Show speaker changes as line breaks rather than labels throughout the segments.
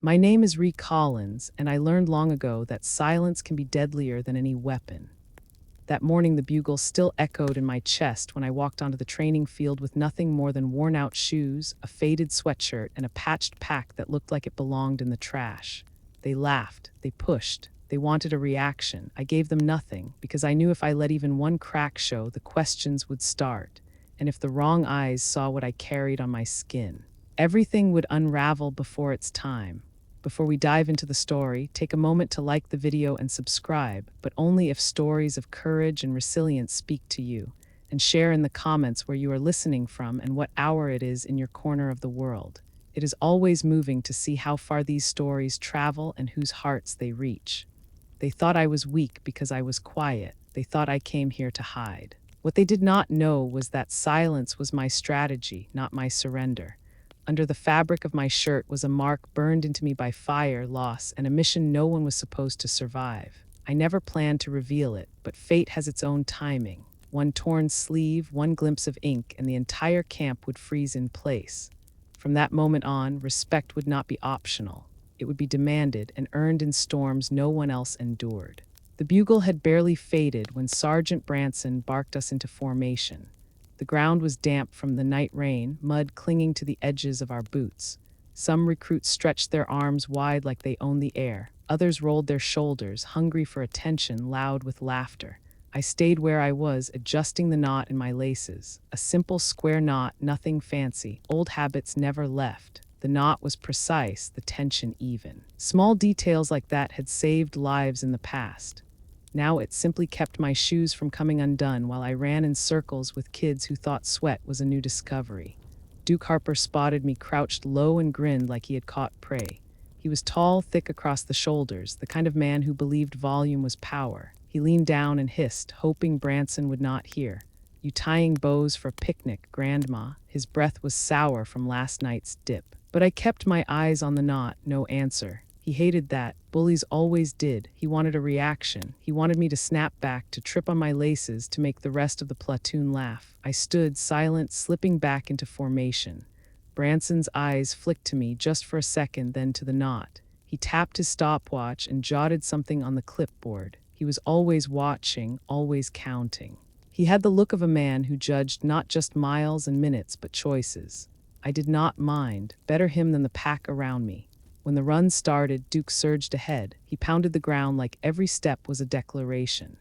My name is Ree Collins, and I learned long ago that silence can be deadlier than any weapon. That morning, the bugle still echoed in my chest when I walked onto the training field with nothing more than worn out shoes, a faded sweatshirt, and a patched pack that looked like it belonged in the trash. They laughed, they pushed, they wanted a reaction. I gave them nothing because I knew if I let even one crack show, the questions would start. And if the wrong eyes saw what I carried on my skin, everything would unravel before its time. Before we dive into the story, take a moment to like the video and subscribe, but only if stories of courage and resilience speak to you, and share in the comments where you are listening from and what hour it is in your corner of the world. It is always moving to see how far these stories travel and whose hearts they reach. They thought I was weak because I was quiet. They thought I came here to hide. What they did not know was that silence was my strategy, not my surrender. Under the fabric of my shirt was a mark burned into me by fire, loss, and a mission no one was supposed to survive. I never planned to reveal it, but fate has its own timing. One torn sleeve, one glimpse of ink, and the entire camp would freeze in place. From that moment on, respect would not be optional. It would be demanded and earned in storms no one else endured. The bugle had barely faded when Sergeant Branson barked us into formation. The ground was damp from the night rain, mud clinging to the edges of our boots. Some recruits stretched their arms wide like they owned the air. Others rolled their shoulders, hungry for attention, loud with laughter. I stayed where I was, adjusting the knot in my laces. A simple square knot, nothing fancy. Old habits never left. The knot was precise, the tension even. Small details like that had saved lives in the past. Now it simply kept my shoes from coming undone while I ran in circles with kids who thought sweat was a new discovery. Duke Harper spotted me crouched low and grinned like he had caught prey. He was tall, thick across the shoulders, the kind of man who believed volume was power. He leaned down and hissed, hoping Branson would not hear. "You tying bows for a picnic, Grandma." His breath was sour from last night's dip. But I kept my eyes on the knot, no answer. He hated that. Bullies always did. He wanted a reaction. He wanted me to snap back, to trip on my laces, to make the rest of the platoon laugh. I stood, silent, slipping back into formation. Branson's eyes flicked to me just for a second, then to the knot. He tapped his stopwatch and jotted something on the clipboard. He was always watching, always counting. He had the look of a man who judged not just miles and minutes, but choices. I did not mind. Better him than the pack around me. When the run started, Duke surged ahead. He pounded the ground like every step was a declaration.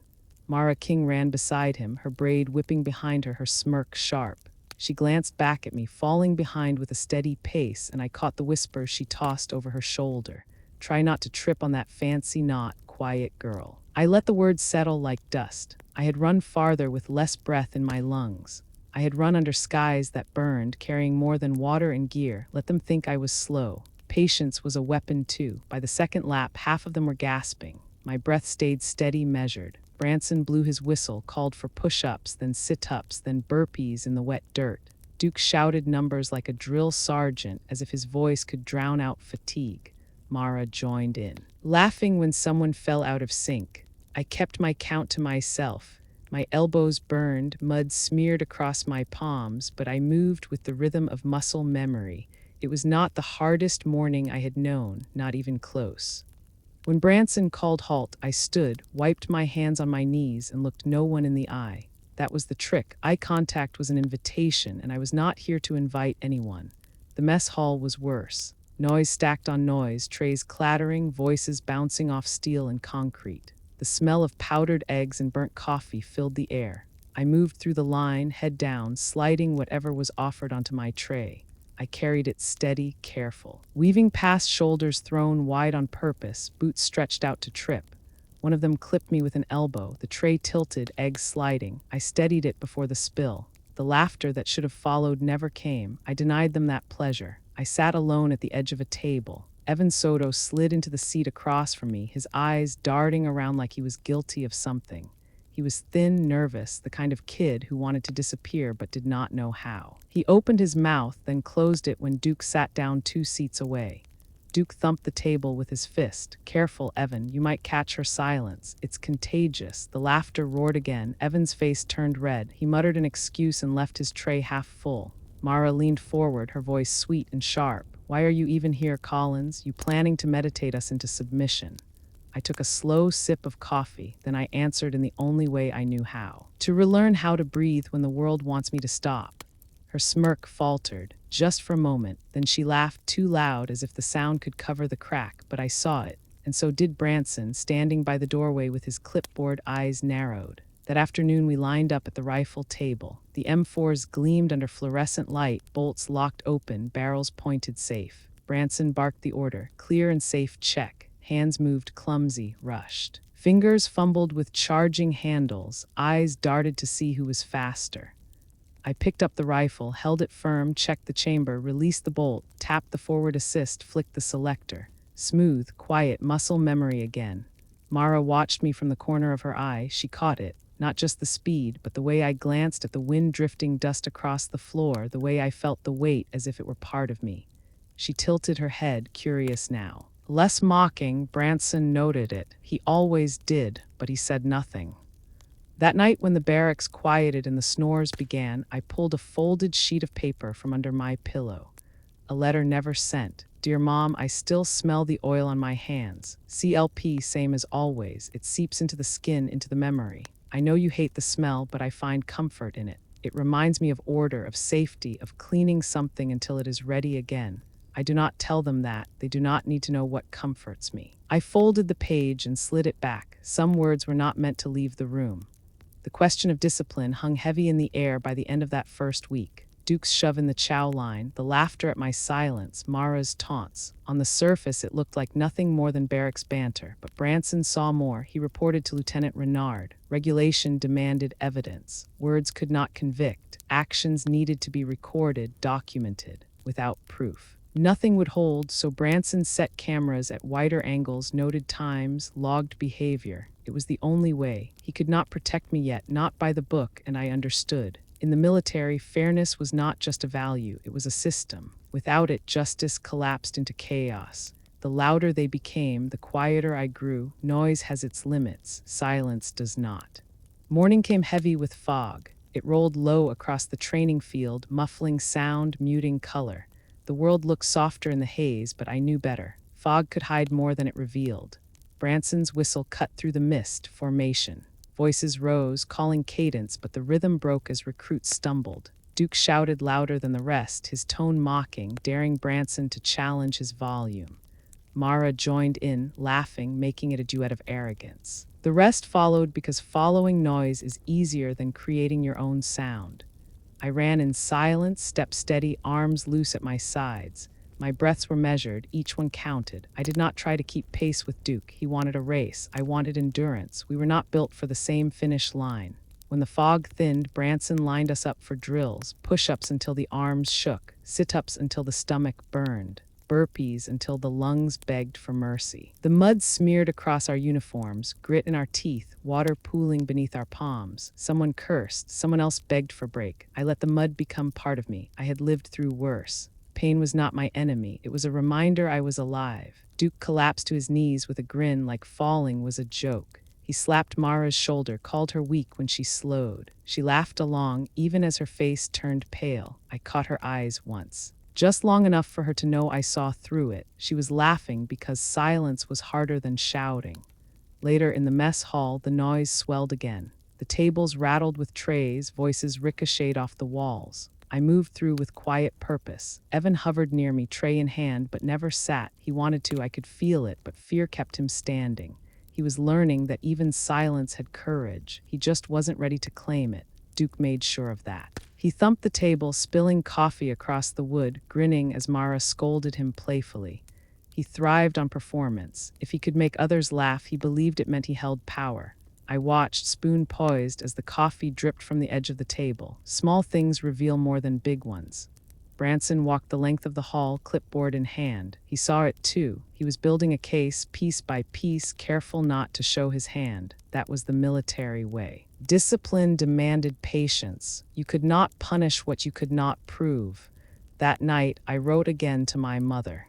Mara King ran beside him, her braid whipping behind her, her smirk sharp. She glanced back at me, falling behind with a steady pace, and I caught the whisper she tossed over her shoulder. "Try not to trip on that fancy knot, quiet girl." I let the words settle like dust. I had run farther with less breath in my lungs. I had run under skies that burned, carrying more than water and gear. Let them think I was slow. Patience was a weapon too. By the second lap, half of them were gasping. My breath stayed steady, measured. Branson blew his whistle, called for push-ups, then sit-ups, then burpees in the wet dirt. Duke shouted numbers like a drill sergeant, as if his voice could drown out fatigue. Mara joined in, laughing when someone fell out of sync. I kept my count to myself. My elbows burned, mud smeared across my palms, but I moved with the rhythm of muscle memory. It was not the hardest morning I had known, not even close. When Branson called halt, I stood, wiped my hands on my knees, and looked no one in the eye. That was the trick. Eye contact was an invitation, and I was not here to invite anyone. The mess hall was worse. Noise stacked on noise, trays clattering, voices bouncing off steel and concrete. The smell of powdered eggs and burnt coffee filled the air. I moved through the line, head down, sliding whatever was offered onto my tray. I carried it steady, careful. Weaving past shoulders thrown wide on purpose, boots stretched out to trip. One of them clipped me with an elbow, the tray tilted, eggs sliding. I steadied it before the spill. The laughter that should have followed never came. I denied them that pleasure. I sat alone at the edge of a table. Evan Soto slid into the seat across from me, his eyes darting around like he was guilty of something. He was thin, nervous, the kind of kid who wanted to disappear but did not know how. He opened his mouth, then closed it when Duke sat down 2 seats away. Duke thumped the table with his fist. "Careful, Evan, you might catch her silence. It's contagious." The laughter roared again. Evan's face turned red. He muttered an excuse and left his tray half full. Mara leaned forward, her voice sweet and sharp. Why are you even here, Collins? You planning to meditate us into submission? I took a slow sip of coffee, then I answered in the only way I knew how. To relearn how to breathe when the world wants me to stop. Her smirk faltered, just for a moment, then she laughed too loud as if the sound could cover the crack, but I saw it, and so did Branson, standing by the doorway with his clipboard eyes narrowed. That afternoon we lined up at the rifle table. The M4s gleamed under fluorescent light, bolts locked open, barrels pointed safe. Branson barked the order, clear and safe check. Hands moved clumsy, rushed. Fingers fumbled with charging handles, eyes darted to see who was faster. I picked up the rifle, held it firm, checked the chamber, released the bolt, tapped the forward assist, flicked the selector. Smooth, quiet, muscle memory again. Mara watched me from the corner of her eye. She caught it. Not just the speed, but the way I glanced at the wind drifting dust across the floor, the way I felt the weight as if it were part of me. She tilted her head, curious now. Less mocking, Branson noted it. He always did, but he said nothing. That night when the barracks quieted and the snores began, I pulled a folded sheet of paper from under my pillow. A letter never sent. Dear Mom, I still smell the oil on my hands. CLP, same as always. It seeps into the skin, into the memory. I know you hate the smell, but I find comfort in it. It reminds me of order, of safety, of cleaning something until it is ready again. I do not tell them that. They do not need to know what comforts me. I folded the page and slid it back. Some words were not meant to leave the room. The question of discipline hung heavy in the air by the end of that first week. Duke's shove in the chow line, the laughter at my silence, Mara's taunts. On the surface, it looked like nothing more than barracks banter, but Branson saw more. He reported to Lieutenant Renard. Regulation demanded evidence. Words could not convict. Actions needed to be recorded, documented, without proof. Nothing would hold, so Branson set cameras at wider angles, noted times, logged behavior. It was the only way. He could not protect me yet, not by the book, and I understood. In the military, fairness was not just a value, it was a system. Without it, justice collapsed into chaos. The louder they became, the quieter I grew. Noise has its limits, silence does not. Morning came heavy with fog. It rolled low across the training field, muffling sound, muting color. The world looked softer in the haze, but I knew better. Fog could hide more than it revealed. Branson's whistle cut through the mist, formation. Voices rose, calling cadence, but the rhythm broke as recruits stumbled. Duke shouted louder than the rest, his tone mocking, daring Branson to challenge his volume. Mara joined in, laughing, making it a duet of arrogance. The rest followed because following noise is easier than creating your own sound. I ran in silence, steps steady, arms loose at my sides. My breaths were measured, each one counted. I did not try to keep pace with Duke. He wanted a race. I wanted endurance. We were not built for the same finish line. When the fog thinned, Branson lined us up for drills, push-ups until the arms shook, sit-ups until the stomach burned, burpees until the lungs begged for mercy. The mud smeared across our uniforms, grit in our teeth, water pooling beneath our palms. Someone cursed, someone else begged for break. I let the mud become part of me. I had lived through worse. Pain was not my enemy. It was a reminder I was alive. Duke collapsed to his knees with a grin like falling was a joke. He slapped Mara's shoulder, called her weak when she slowed. She laughed along, even as her face turned pale. I caught her eyes once. Just long enough for her to know I saw through it. She was laughing because silence was harder than shouting. Later in the mess hall, the noise swelled again. The tables rattled with trays, voices ricocheted off the walls. I moved through with quiet purpose. Evan hovered near me, tray in hand, but never sat. He wanted to, I could feel it, but fear kept him standing. He was learning that even silence had courage. He just wasn't ready to claim it. Duke made sure of that. He thumped the table, spilling coffee across the wood, grinning as Mara scolded him playfully. He thrived on performance. If he could make others laugh, he believed it meant he held power. I watched, spoon poised, as the coffee dripped from the edge of the table. Small things reveal more than big ones. Branson walked the length of the hall, clipboard in hand. He saw it too. He was building a case, piece by piece, careful not to show his hand. That was the military way. Discipline demanded patience. You could not punish what you could not prove. That night, I wrote again to my mother.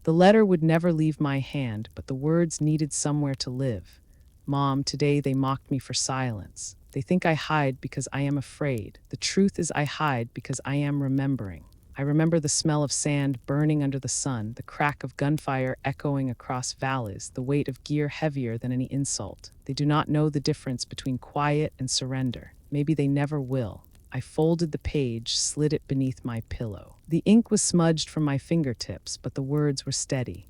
The letter would never leave my hand, but the words needed somewhere to live. Mom, today they mocked me for silence. They think I hide because I am afraid. The truth is I hide because I am remembering. I remember the smell of sand burning under the sun, the crack of gunfire echoing across valleys, the weight of gear heavier than any insult. They do not know the difference between quiet and surrender. Maybe they never will. I folded the page, slid it beneath my pillow. The ink was smudged from my fingertips, but the words were steady.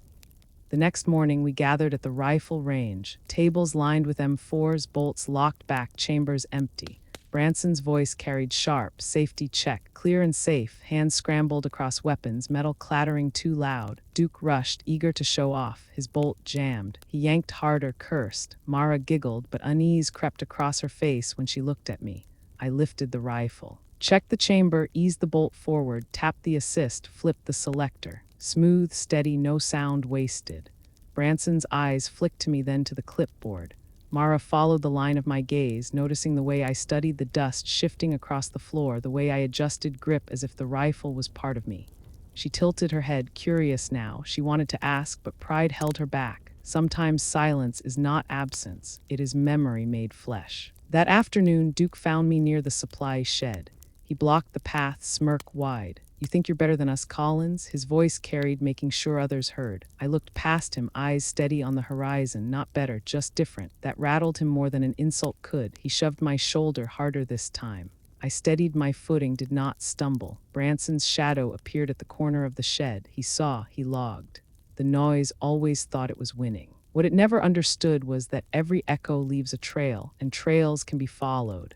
The next morning, we gathered at the rifle range, tables lined with M4s, bolts locked back, chambers empty. Branson's voice carried sharp, safety check, clear and safe, hands scrambled across weapons, metal clattering too loud. Duke rushed, eager to show off, his bolt jammed. He yanked harder, cursed. Mara giggled, but unease crept across her face when she looked at me. I lifted the rifle. Checked the chamber, eased the bolt forward, tapped the assist, flipped the selector. Smooth, steady, no sound wasted. Branson's eyes flicked to me, then to the clipboard. Mara followed the line of my gaze, noticing the way I studied the dust shifting across the floor, the way I adjusted grip as if the rifle was part of me. She tilted her head, curious now. She wanted to ask, but pride held her back. Sometimes silence is not absence, it is memory made flesh. That afternoon, Duke found me near the supply shed. He blocked the path, smirk wide. "You think you're better than us, Collins?" His voice carried, making sure others heard. I looked past him, eyes steady on the horizon. Not better, just different. That rattled him more than an insult could. He shoved my shoulder harder this time. I steadied my footing, did not stumble. Branson's shadow appeared at the corner of the shed. He saw, he logged. The noise always thought it was winning. What it never understood was that every echo leaves a trail, and trails can be followed.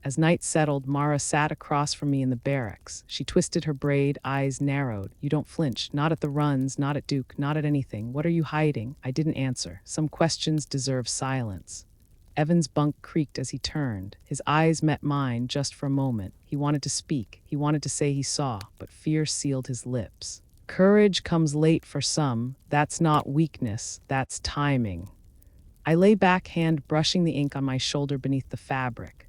As night settled, Mara sat across from me in the barracks. She twisted her braid, eyes narrowed. "You don't flinch. Not at the runs, not at Duke, not at anything. What are you hiding?" I didn't answer. Some questions deserve silence. Evan's bunk creaked as he turned. His eyes met mine just for a moment. He wanted to speak. He wanted to say he saw, but fear sealed his lips. Courage comes late for some. That's not weakness. That's timing. I lay back, hand brushing the ink on my shoulder beneath the fabric.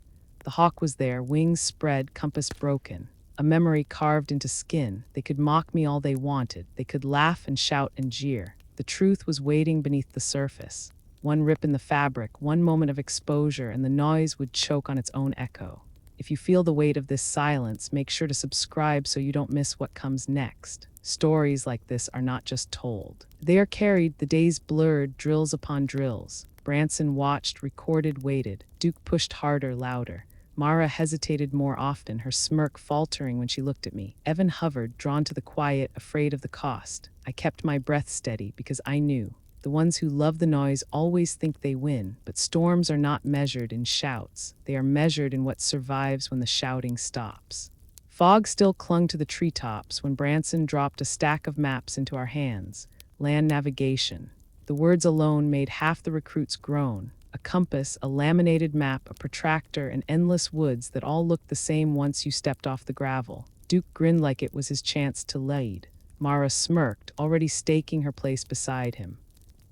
The hawk was there, wings spread, compass broken. A memory carved into skin. They could mock me all they wanted. They could laugh and shout and jeer. The truth was waiting beneath the surface. One rip in the fabric, one moment of exposure, and the noise would choke on its own echo. If you feel the weight of this silence, make sure to subscribe so you don't miss what comes next. Stories like this are not just told. They are carried, the days blurred, drills upon drills. Branson watched, recorded, waited. Duke pushed harder, louder. Mara hesitated more often, her smirk faltering when she looked at me. Evan hovered, drawn to the quiet, afraid of the cost. I kept my breath steady because I knew. The ones who love the noise always think they win, but storms are not measured in shouts. They are measured in what survives when the shouting stops. Fog still clung to the treetops when Branson dropped a stack of maps into our hands. Land navigation. The words alone made half the recruits groan. A compass, a laminated map, a protractor, and endless woods that all looked the same once you stepped off the gravel. Duke grinned like it was his chance to lead. Mara smirked, already staking her place beside him.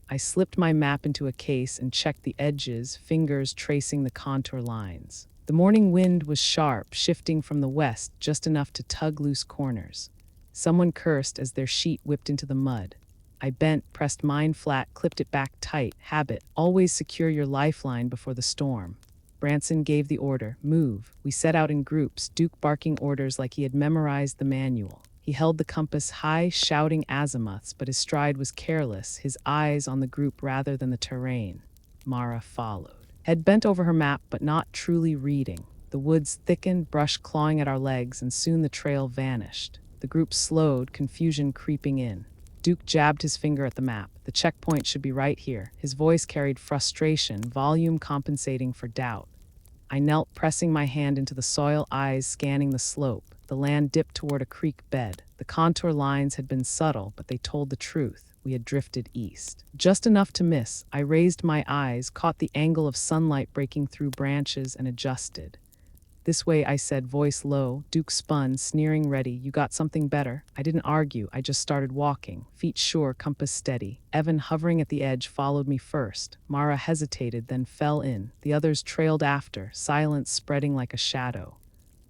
I slipped my map into a case and checked the edges, fingers tracing the contour lines. The morning wind was sharp, shifting from the west, just enough to tug loose corners. Someone cursed as their sheet whipped into the mud. I bent, pressed mine flat, clipped it back tight. Habit, always secure your lifeline before the storm. Branson gave the order, move. We set out in groups, Duke barking orders like he had memorized the manual. He held the compass high, shouting azimuths, but his stride was careless, his eyes on the group rather than the terrain. Mara followed. Head bent over her map, but not truly reading. The woods thickened, brush clawing at our legs, and soon the trail vanished. The group slowed, confusion creeping in. Duke jabbed his finger at the map. The checkpoint should be right here. His voice carried frustration, volume compensating for doubt. I knelt, pressing my hand into the soil, eyes scanning the slope. The land dipped toward a creek bed. The contour lines had been subtle, but they told the truth. We had drifted east. Just enough to miss. I raised my eyes, caught the angle of sunlight breaking through branches, and adjusted. "This way," I said, voice low. Duke spun, sneering ready. "You got something better?" I didn't argue. I just started walking. Feet sure, compass steady. Evan, hovering at the edge, followed me first. Mara hesitated, then fell in. The others trailed after, silence spreading like a shadow.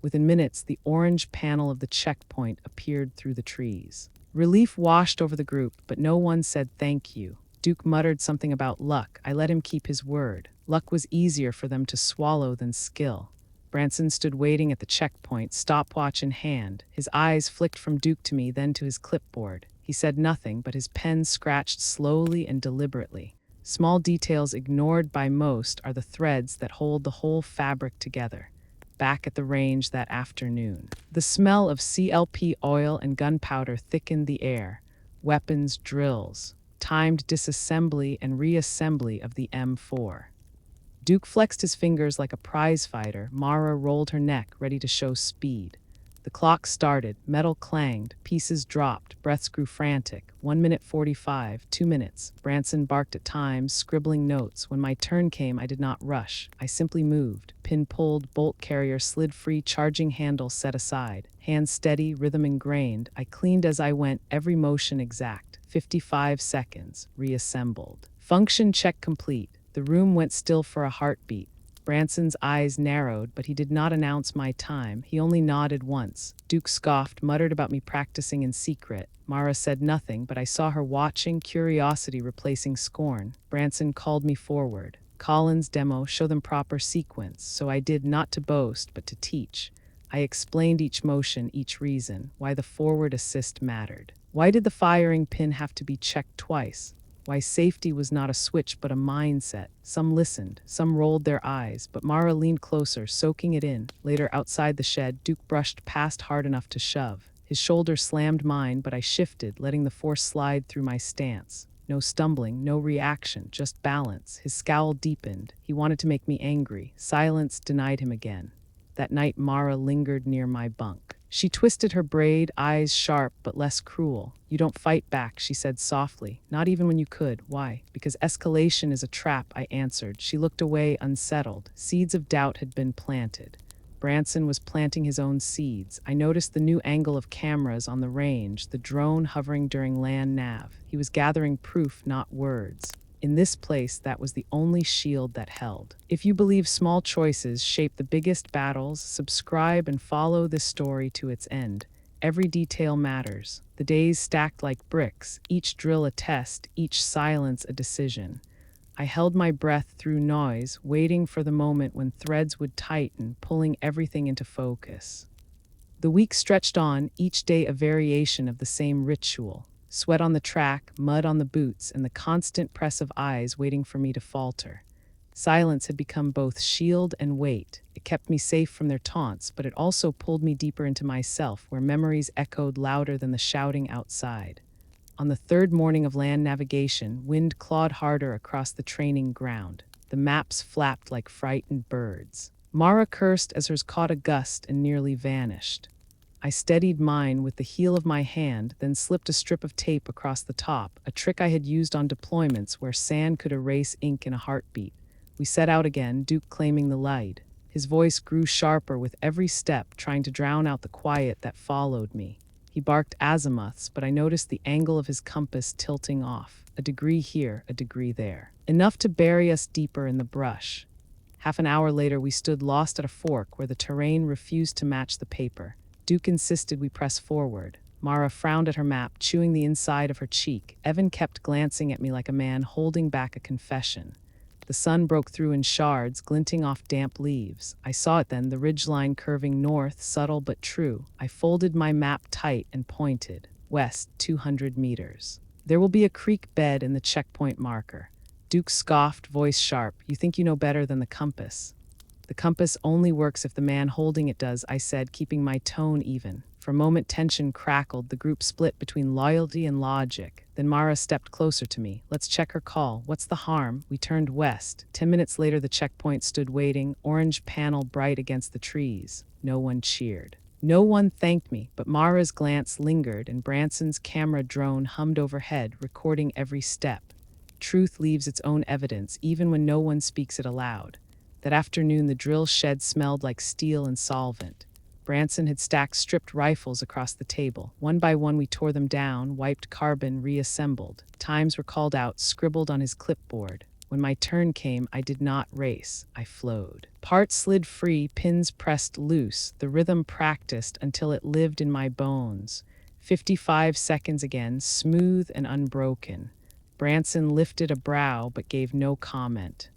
Within minutes, the orange panel of the checkpoint appeared through the trees. Relief washed over the group, but no one said thank you. Duke muttered something about luck. I let him keep his word. Luck was easier for them to swallow than skill. Branson stood waiting at the checkpoint, stopwatch in hand. His eyes flicked from Duke to me, then to his clipboard. He said nothing, but his pen scratched slowly and deliberately. Small details ignored by most are the threads that hold the whole fabric together. Back at the range that afternoon, the smell of CLP oil and gunpowder thickened the air. Weapons drills, timed disassembly and reassembly of the M4. Duke flexed his fingers like a prize fighter. Mara rolled her neck, ready to show speed. The clock started, metal clanged, pieces dropped, breaths grew frantic. 1 minute 45, 2 minutes. Branson barked at times, scribbling notes. When my turn came, I did not rush. I simply moved. Pin pulled, bolt carrier slid free, charging handle set aside. Hands steady, rhythm ingrained. I cleaned as I went, every motion exact. 55 seconds. Reassembled. Function check complete. The room went still for a heartbeat. Branson's eyes narrowed, but he did not announce my time. He only nodded once. Duke scoffed, muttered about me practicing in secret. Mara said nothing, but I saw her watching, curiosity replacing scorn. Branson called me forward. Collins demo, show them proper sequence. So I did, not to boast, but to teach. I explained each motion, each reason, why the forward assist mattered. Why did the firing pin have to be checked twice? Why safety was not a switch but a mindset. Some listened, some rolled their eyes, but Mara leaned closer, soaking it in. Later, outside the shed, Duke brushed past hard enough to shove. His shoulder slammed mine, but I shifted, letting the force slide through my stance. No stumbling, no reaction, just balance. His scowl deepened. He wanted to make me angry. Silence denied him again. That night, Mara lingered near my bunk. She twisted her braid, eyes sharp but less cruel. You don't fight back, she said softly. Not even when you could. Why? Because escalation is a trap, I answered. She looked away, unsettled. Seeds of doubt had been planted. Branson was planting his own seeds. I noticed the new angle of cameras on the range, the drone hovering during land nav. He was gathering proof, not words. In this place, that was the only shield that held. If you believe small choices shape the biggest battles, subscribe and follow this story to its end. Every detail matters. The days stacked like bricks, each drill a test, each silence a decision. I held my breath through noise, waiting for the moment when threads would tighten, pulling everything into focus. The week stretched on, each day a variation of the same ritual. Sweat on the track, mud on the boots, and the constant press of eyes waiting for me to falter. Silence had become both shield and weight. It kept me safe from their taunts, but it also pulled me deeper into myself, where memories echoed louder than the shouting outside. On the third morning of land navigation, wind clawed harder across the training ground. The maps flapped like frightened birds. Mara cursed as hers caught a gust and nearly vanished. I steadied mine with the heel of my hand, then slipped a strip of tape across the top, a trick I had used on deployments where sand could erase ink in a heartbeat. We set out again, Duke claiming the lead. His voice grew sharper with every step, trying to drown out the quiet that followed me. He barked azimuths, but I noticed the angle of his compass tilting off. A degree here, a degree there. Enough to bury us deeper in the brush. Half an hour later, we stood lost at a fork where the terrain refused to match the paper. Duke insisted we press forward. Mara frowned at her map, chewing the inside of her cheek. Evan kept glancing at me like a man holding back a confession. The sun broke through in shards, glinting off damp leaves. I saw it then, the ridgeline curving north, subtle but true. I folded my map tight and pointed. West, 200 meters. There will be a creek bed in the checkpoint marker. Duke scoffed, voice sharp. You think you know better than the compass. The compass only works if the man holding it does, I said, keeping my tone even. For a moment, tension crackled. The group split between loyalty and logic. Then Mara stepped closer to me. Let's check her call. What's the harm? We turned west. 10 minutes later, the checkpoint stood waiting, orange panel bright against the trees. No one cheered. No one thanked me, but Mara's glance lingered and Branson's camera drone hummed overhead, recording every step. Truth leaves its own evidence, even when no one speaks it aloud. That afternoon, the drill shed smelled like steel and solvent. Branson had stacked stripped rifles across the table. One by one, we tore them down, wiped carbon, reassembled. Times were called out, scribbled on his clipboard. When my turn came, I did not race. I flowed. Parts slid free, pins pressed loose. The rhythm practiced until it lived in my bones. 55 seconds again, smooth and unbroken. Branson lifted a brow but gave no comment.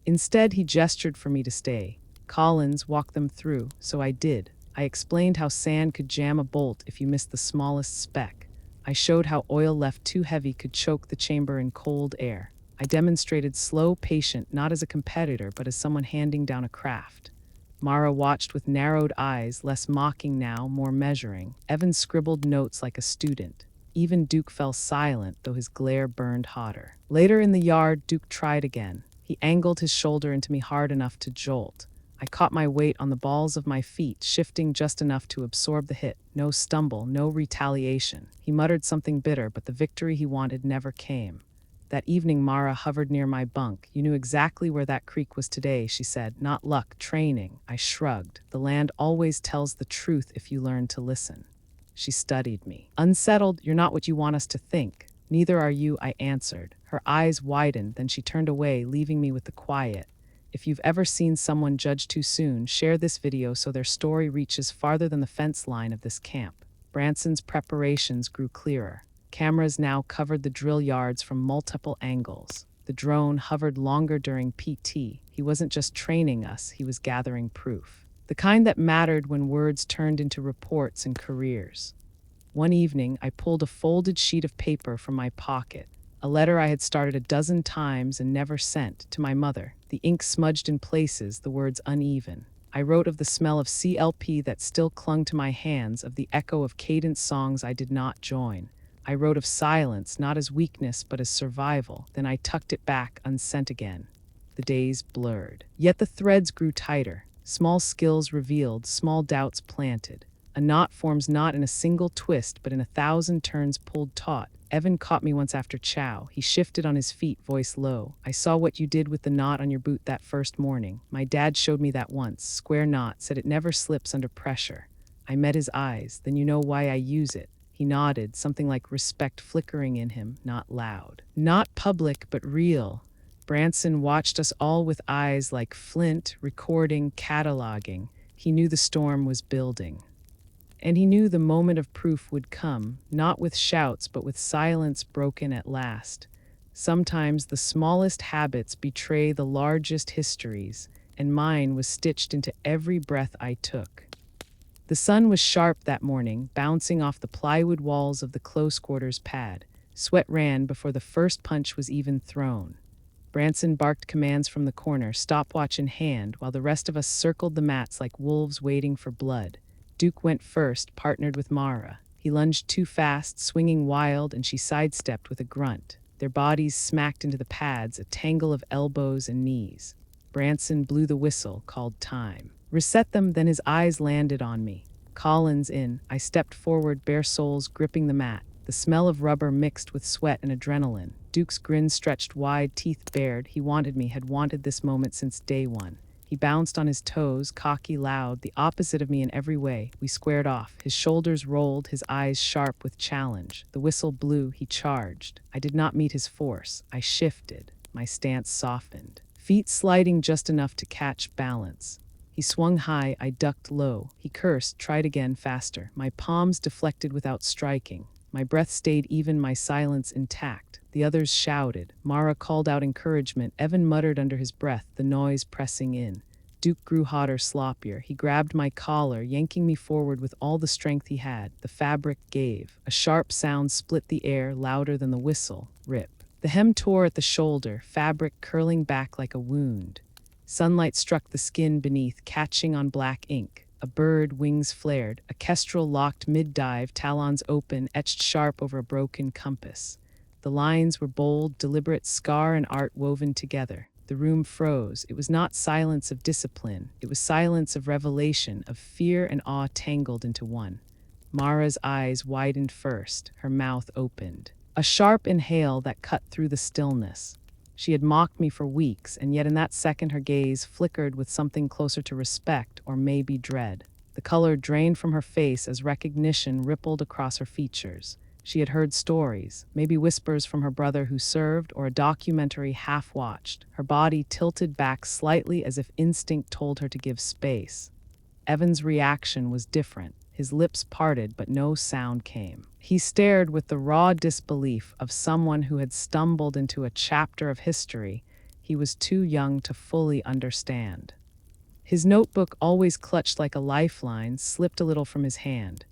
Instead, he gestured for me to stay. Collins walked them through, so I did. I explained how sand could jam a bolt if you missed the smallest speck. I showed how oil left too heavy could choke the chamber in cold air. I demonstrated slow, patient, not as a competitor, but as someone handing down a craft. Mara watched with narrowed eyes, less mocking now, more measuring. Evan scribbled notes like a student. Even Duke fell silent, though his glare burned hotter. Later in the yard, Duke tried again. He angled his shoulder into me hard enough to jolt. I caught my weight on the balls of my feet, shifting just enough to absorb the hit. No stumble, no retaliation. He muttered something bitter, but the victory he wanted never came. That evening, Mara hovered near my bunk. You knew exactly where that creek was today, she said. Not luck, training. I shrugged. The land always tells the truth if you learn to listen. She studied me. Unsettled, you're not what you want us to think. Neither are you, I answered. Her eyes widened, then she turned away, leaving me with the quiet. If you've ever seen someone judge too soon, share this video so their story reaches farther than the fence line of this camp. Branson's preparations grew clearer. Cameras now covered the drill yards from multiple angles. The drone hovered longer during PT. He wasn't just training us, he was gathering proof. The kind that mattered when words turned into reports and careers. One evening, I pulled a folded sheet of paper from my pocket. A letter I had started a dozen times and never sent, to my mother. The ink smudged in places, the words uneven. I wrote of the smell of CLP that still clung to my hands, of the echo of cadence songs I did not join. I wrote of silence, not as weakness, but as survival. Then I tucked it back, unsent again. The days blurred. Yet the threads grew tighter. Small skills revealed, small doubts planted. A knot forms not in a single twist, but in 1,000 turns pulled taut. Evan caught me once after chow. He shifted on his feet, voice low. I saw what you did with the knot on your boot that first morning. My dad showed me that once. Square knot, said it never slips under pressure. I met his eyes. Then you know why I use it. He nodded, something like respect flickering in him, not loud. Not public, but real. Branson watched us all with eyes like flint, recording, cataloging. He knew the storm was building. And he knew the moment of proof would come, not with shouts, but with silence broken at last. Sometimes the smallest habits betray the largest histories, and mine was stitched into every breath I took. The sun was sharp that morning, bouncing off the plywood walls of the close quarters pad. Sweat ran before the first punch was even thrown. Branson barked commands from the corner, stopwatch in hand, while the rest of us circled the mats like wolves waiting for blood. Duke went first, partnered with Mara. He lunged too fast, swinging wild, and she sidestepped with a grunt. Their bodies smacked into the pads, a tangle of elbows and knees. Branson blew the whistle, called time. Reset them, then his eyes landed on me. Collins in. I stepped forward, bare soles gripping the mat. The smell of rubber mixed with sweat and adrenaline. Duke's grin stretched wide, teeth bared. He wanted me, had wanted this moment since day one. He bounced on his toes, cocky, loud, the opposite of me in every way. We squared off. His shoulders rolled, his eyes sharp with challenge. The whistle blew, he charged. I did not meet his force. I shifted. My stance softened. Feet sliding just enough to catch balance. He swung high, I ducked low. He cursed, tried again, faster. My palms deflected without striking. My breath stayed even, my silence intact. The others shouted. Mara called out encouragement. Evan muttered under his breath, the noise pressing in. Duke grew hotter, sloppier. He grabbed my collar, yanking me forward with all the strength he had. The fabric gave. A sharp sound split the air, louder than the whistle. Rip. The hem tore at the shoulder, fabric curling back like a wound. Sunlight struck the skin beneath, catching on black ink. A bird, wings flared. A kestrel locked mid-dive, talons open, etched sharp over a broken compass. The lines were bold, deliberate, scar and art woven together. The room froze. It was not silence of discipline. It was silence of revelation, of fear and awe tangled into one. Mara's eyes widened first. Her mouth opened. A sharp inhale that cut through the stillness. She had mocked me for weeks, and yet in that second her gaze flickered with something closer to respect or maybe dread. The color drained from her face as recognition rippled across her features. She had heard stories, maybe whispers from her brother who served, or a documentary half-watched. Her body tilted back slightly as if instinct told her to give space. Evan's reaction was different. His lips parted, but no sound came. He stared with the raw disbelief of someone who had stumbled into a chapter of history he was too young to fully understand. His notebook, always clutched like a lifeline, slipped a little from his hand.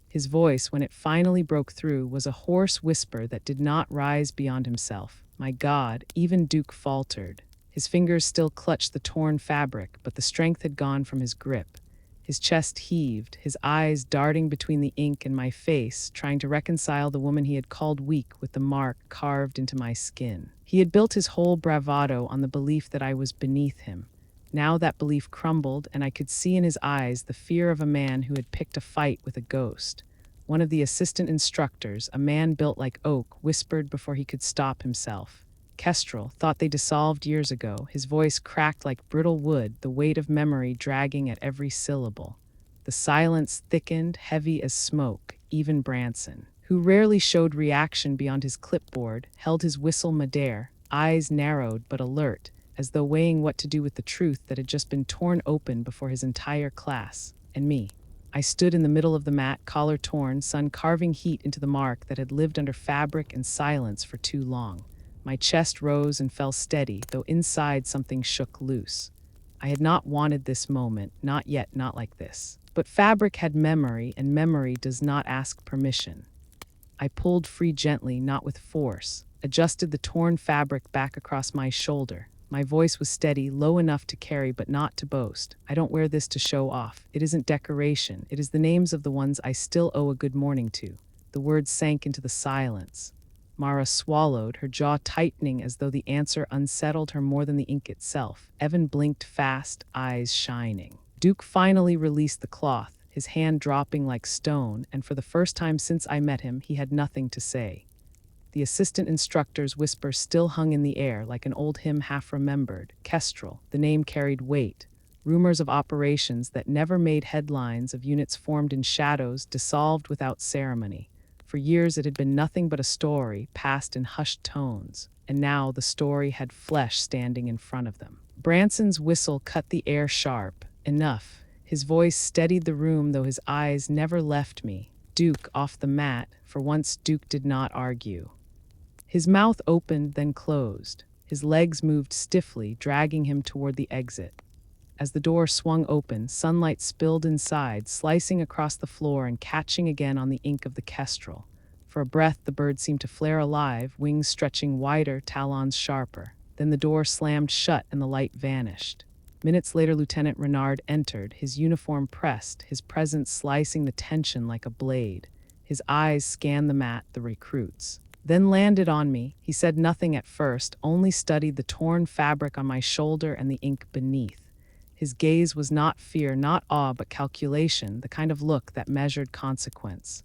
His voice, when it finally broke through, was a hoarse whisper that did not rise beyond himself. My God, even Duke faltered. His fingers still clutched the torn fabric, but the strength had gone from his grip. His chest heaved, his eyes darting between the ink and my face, trying to reconcile the woman he had called weak with the mark carved into my skin. He had built his whole bravado on the belief that I was beneath him. Now that belief crumbled, and I could see in his eyes the fear of a man who had picked a fight with a ghost. One of the assistant instructors, a man built like oak, whispered before he could stop himself. Kestrel thought they dissolved years ago, his voice cracked like brittle wood, the weight of memory dragging at every syllable. The silence thickened, heavy as smoke. Even Branson, who rarely showed reaction beyond his clipboard, held his whistle midair, eyes narrowed but alert, as though weighing what to do with the truth that had just been torn open before his entire class. And me. I stood in the middle of the mat, collar torn, sun carving heat into the mark that had lived under fabric and silence for too long. My chest rose and fell steady, though inside something shook loose. I had not wanted this moment, not yet, not like this. But fabric had memory, and memory does not ask permission. I pulled free gently, not with force, adjusted the torn fabric back across my shoulder. My voice was steady, low enough to carry but not to boast. I don't wear this to show off. It isn't decoration. It is the names of the ones I still owe a good morning to. The words sank into the silence. Mara swallowed, her jaw tightening as though the answer unsettled her more than the ink itself. Evan blinked fast, eyes shining. Duke finally released the cloth, his hand dropping like stone, and for the first time since I met him, he had nothing to say. The assistant instructor's whisper still hung in the air like an old hymn half remembered. Kestrel, the name carried weight. Rumors of operations that never made headlines, of units formed in shadows, dissolved without ceremony. For years it had been nothing but a story, passed in hushed tones, and now the story had flesh standing in front of them. Branson's whistle cut the air sharp. Enough. His voice steadied the room, though his eyes never left me. Duke off the mat. For once, Duke did not argue. His mouth opened, then closed. His legs moved stiffly, dragging him toward the exit. As the door swung open, sunlight spilled inside, slicing across the floor and catching again on the ink of the kestrel. For a breath, the bird seemed to flare alive, wings stretching wider, talons sharper. Then the door slammed shut and the light vanished. Minutes later, Lieutenant Renard entered, his uniform pressed, his presence slicing the tension like a blade. His eyes scanned the mat, the recruits. Then landed on me. He said nothing at first, only studied the torn fabric on my shoulder and the ink beneath. His gaze was not fear, not awe, but calculation, the kind of look that measured consequence.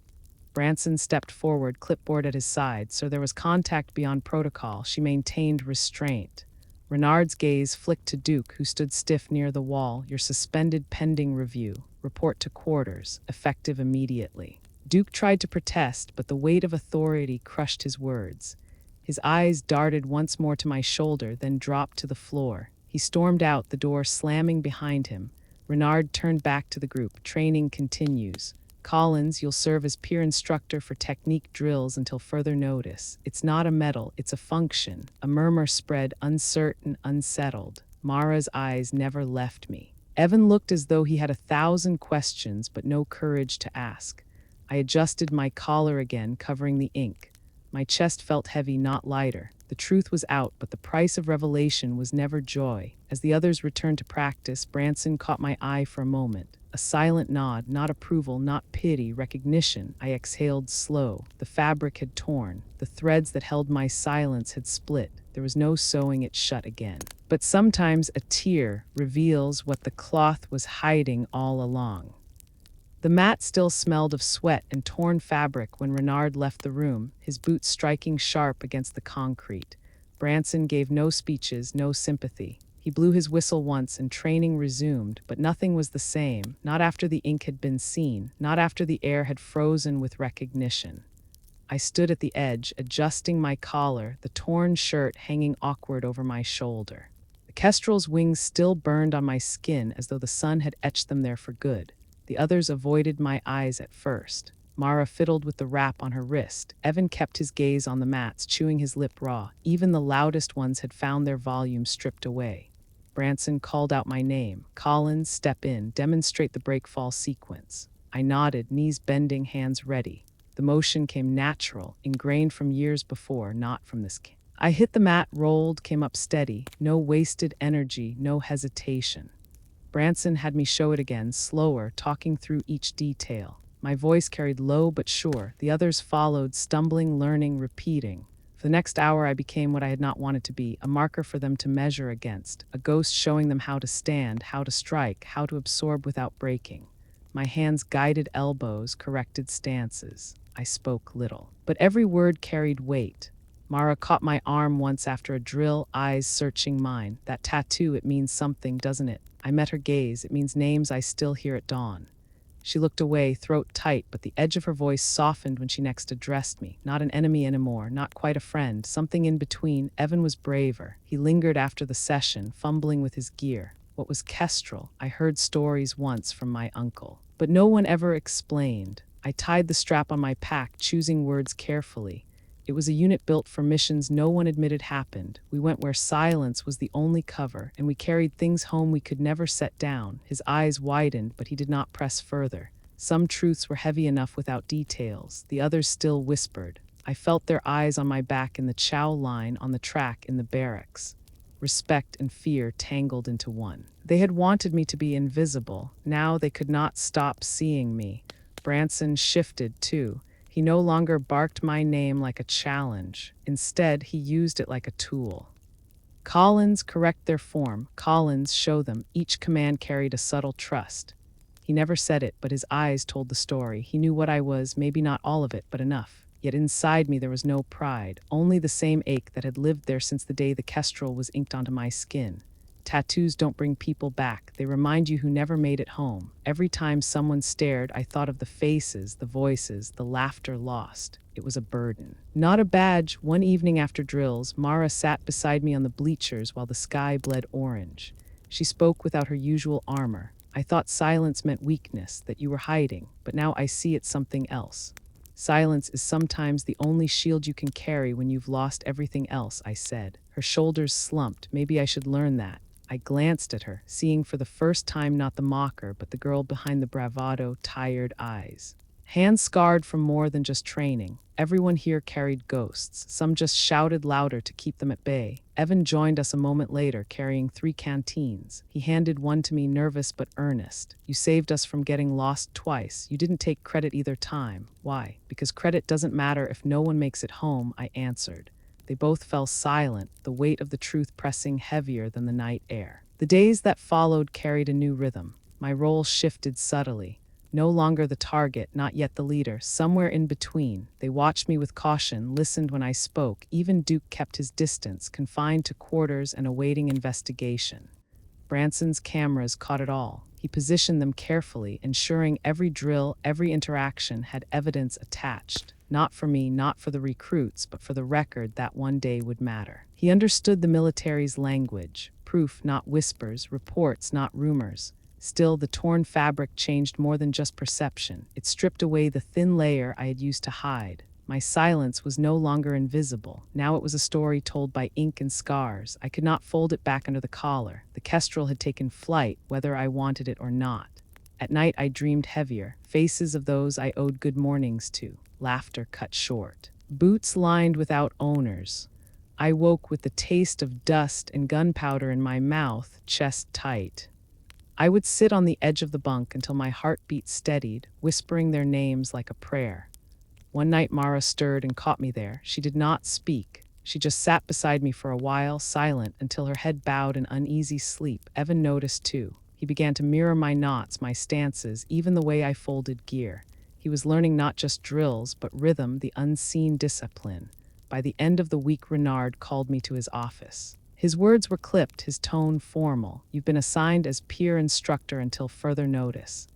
Branson stepped forward, clipboard at his side, so there was contact beyond protocol. She maintained restraint. Renard's gaze flicked to Duke, who stood stiff near the wall. You're suspended pending review. Report to quarters. Effective immediately. Duke tried to protest, but the weight of authority crushed his words. His eyes darted once more to my shoulder, then dropped to the floor. He stormed out, the door slamming behind him. Renard turned back to the group. Training continues. Collins, you'll serve as peer instructor for technique drills until further notice. It's not a medal, it's a function. A murmur spread, uncertain, unsettled. Mara's eyes never left me. Evan looked as though he had 1,000 questions, but no courage to ask. I adjusted my collar again, covering the ink. My chest felt heavy, not lighter. The truth was out, but the price of revelation was never joy. As the others returned to practice, Branson caught my eye for a moment. A silent nod, not approval, not pity, recognition. I exhaled slow. The fabric had torn. The threads that held my silence had split. There was no sewing it shut again. But sometimes a tear reveals what the cloth was hiding all along. The mat still smelled of sweat and torn fabric when Renard left the room, his boots striking sharp against the concrete. Branson gave no speeches, no sympathy. He blew his whistle once and training resumed, but nothing was the same, not after the ink had been seen, not after the air had frozen with recognition. I stood at the edge, adjusting my collar, the torn shirt hanging awkward over my shoulder. The kestrel's wings still burned on my skin as though the sun had etched them there for good. The others avoided my eyes at first. Mara fiddled with the wrap on her wrist. Evan kept his gaze on the mats, chewing his lip raw. Even the loudest ones had found their volume stripped away. Branson called out my name. Collins, step in, demonstrate the breakfall sequence. I nodded, knees bending, hands ready. The motion came natural, ingrained from years before, not from this. I hit the mat, rolled, came up steady. No wasted energy, no hesitation. Branson had me show it again, slower, talking through each detail. My voice carried low but sure. The others followed, stumbling, learning, repeating. For the next hour, I became what I had not wanted to be, a marker for them to measure against, a ghost showing them how to stand, how to strike, how to absorb without breaking. My hands guided elbows, corrected stances. I spoke little, but every word carried weight. Mara caught my arm once after a drill, eyes searching mine. That tattoo, it means something, doesn't it? I met her gaze. It means names I still hear at dawn. She looked away, throat tight, but the edge of her voice softened when she next addressed me. Not an enemy anymore, not quite a friend, something in between. Evan was braver. He lingered after the session, fumbling with his gear. What was kestrel? I heard stories once from my uncle, but no one ever explained. I tied the strap on my pack, choosing words carefully. It was a unit built for missions no one admitted happened. We went where silence was the only cover, and we carried things home we could never set down. His eyes widened, but he did not press further. Some truths were heavy enough without details. The others still whispered. I felt their eyes on my back in the chow line, on the track, in the barracks. Respect and fear tangled into one. They had wanted me to be invisible. Now they could not stop seeing me. Branson shifted, too. He no longer barked my name like a challenge. Instead, he used it like a tool. Collins, correct their form. Collins, show them. Each command carried a subtle trust. He never said it, but his eyes told the story. He knew what I was, maybe not all of it, but enough. Yet inside me there was no pride, only the same ache that had lived there since the day the kestrel was inked onto my skin. Tattoos don't bring people back. They remind you who never made it home. Every time someone stared, I thought of the faces, the voices, the laughter lost. It was a burden. Not a badge. One evening after drills, Mara sat beside me on the bleachers while the sky bled orange. She spoke without her usual armor. I thought silence meant weakness, that you were hiding, but now I see it's something else. Silence is sometimes the only shield you can carry when you've lost everything else, I said. Her shoulders slumped. Maybe I should learn that. I glanced at her, seeing for the first time not the mocker, but the girl behind the bravado, tired eyes. Hands scarred from more than just training. Everyone here carried ghosts. Some just shouted louder to keep them at bay. Evan joined us a moment later, carrying 3 canteens. He handed one to me, nervous but earnest. You saved us from getting lost twice. You didn't take credit either time. Why? Because credit doesn't matter if no one makes it home, I answered. They both fell silent, the weight of the truth pressing heavier than the night air. The days that followed carried a new rhythm. My role shifted subtly. No longer the target, not yet the leader, somewhere in between. They watched me with caution, listened when I spoke. Even Duke kept his distance, confined to quarters and awaiting investigation. Branson's cameras caught it all. He positioned them carefully, ensuring every drill, every interaction had evidence attached. Not for me, not for the recruits, but for the record that one day would matter. He understood the military's language. Proof, not whispers. Reports, not rumors. Still, the torn fabric changed more than just perception. It stripped away the thin layer I had used to hide. My silence was no longer invisible. Now it was a story told by ink and scars. I could not fold it back under the collar. The kestrel had taken flight, whether I wanted it or not. At night I dreamed heavier, faces of those I owed good mornings to, laughter cut short. Boots lined without owners. I woke with the taste of dust and gunpowder in my mouth, chest tight. I would sit on the edge of the bunk until my heartbeat steadied, whispering their names like a prayer. One night Mara stirred and caught me there. She did not speak. She just sat beside me for a while, silent, until her head bowed in uneasy sleep. Evan noticed too. He began to mirror my knots, my stances, even the way I folded gear. He was learning not just drills, but rhythm, the unseen discipline. By the end of the week, Renard called me to his office. His words were clipped, his tone formal. You've been assigned as peer instructor until further notice.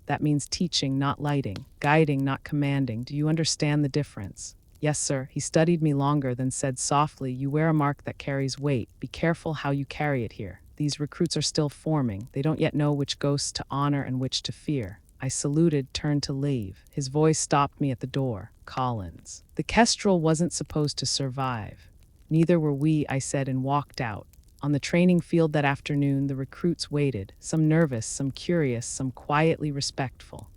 That means teaching, not lighting, guiding, not commanding. Do you understand the difference? Yes, sir. He studied me longer, then said softly, you wear a mark that carries weight. Be careful how you carry it here. These recruits are still forming. They don't yet know which ghosts to honor and which to fear. I saluted, turned to leave. His voice stopped me at the door. Collins. The kestrel wasn't supposed to survive. Neither were we, I said, and walked out. On the training field that afternoon, the recruits waited, some nervous, some curious, some quietly respectful.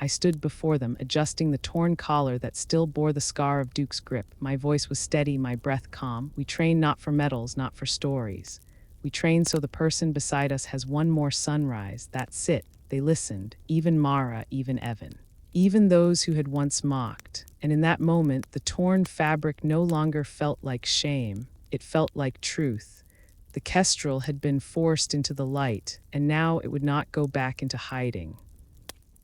I stood before them, adjusting the torn collar that still bore the scar of Duke's grip. My voice was steady, my breath calm. We train not for medals, not for stories. We train so the person beside us has one more sunrise. That's it. They listened, even Mara, even Evan. Even those who had once mocked. And in that moment, the torn fabric no longer felt like shame. It felt like truth. The kestrel had been forced into the light, and now it would not go back into hiding.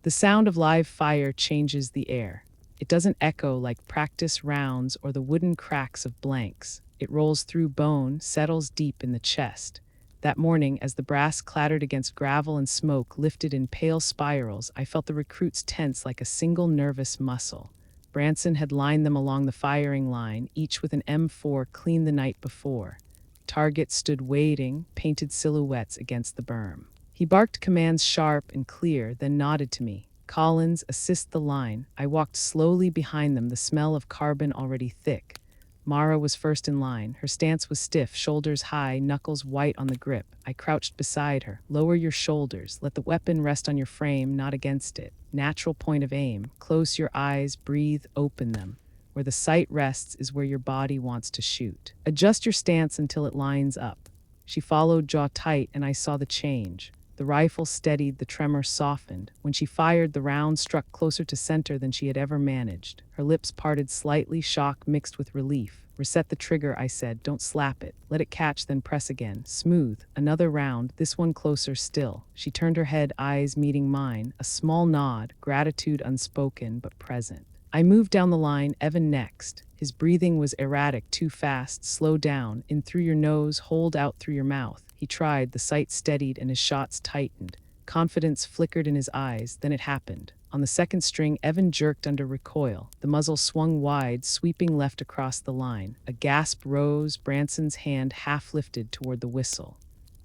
The sound of live fire changes the air. It doesn't echo like practice rounds or the wooden cracks of blanks. It rolls through bone, settles deep in the chest. That morning, as the brass clattered against gravel and smoke lifted in pale spirals, I felt the recruits tense like a single nervous muscle. Branson had lined them along the firing line, each with an M4 cleaned the night before. Targets stood waiting, painted silhouettes against the berm. He barked commands sharp and clear, then nodded to me. Collins, assist the line. I walked slowly behind them, the smell of carbon already thick. Mara was first in line. Her stance was stiff, shoulders high, knuckles white on the grip. I crouched beside her. Lower your shoulders. Let the weapon rest on your frame, not against it. Natural point of aim. Close your eyes, breathe, open them. Where the sight rests is where your body wants to shoot. Adjust your stance until it lines up. She followed, jaw tight, and I saw the change. The rifle steadied, the tremor softened. When she fired, the round struck closer to center than she had ever managed. Her lips parted slightly, shock mixed with relief. Reset the trigger, I said. Don't slap it. Let it catch, then press again. Smooth. Another round, this one closer still. She turned her head, eyes meeting mine. A small nod, gratitude unspoken but present. I moved down the line, Evan next. His breathing was erratic, too fast. Slow down. In through your nose, hold out through your mouth. He tried, the sight steadied and his shots tightened. Confidence flickered in his eyes, then it happened. On the second string, Evan jerked under recoil. The muzzle swung wide, sweeping left across the line. A gasp rose, Branson's hand half lifted toward the whistle.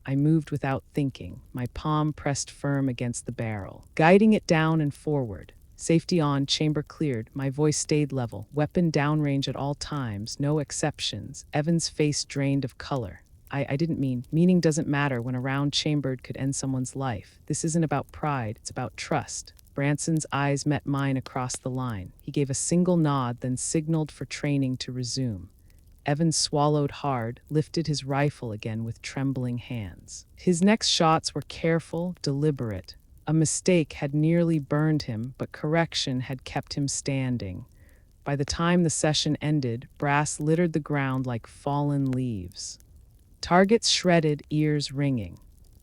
I moved without thinking, my palm pressed firm against the barrel, guiding it down and forward. Safety on, chamber cleared. My voice stayed level, weapon downrange at all times, no exceptions. Evan's face drained of color. I didn't mean. Meaning doesn't matter when a round chambered could end someone's life. This isn't about pride, it's about trust. Branson's eyes met mine across the line. He gave a single nod, then signaled for training to resume. Evan swallowed hard, lifted his rifle again with trembling hands. His next shots were careful, deliberate. A mistake had nearly burned him, but correction had kept him standing. By the time the session ended, brass littered the ground like fallen leaves. Targets shredded, ears ringing.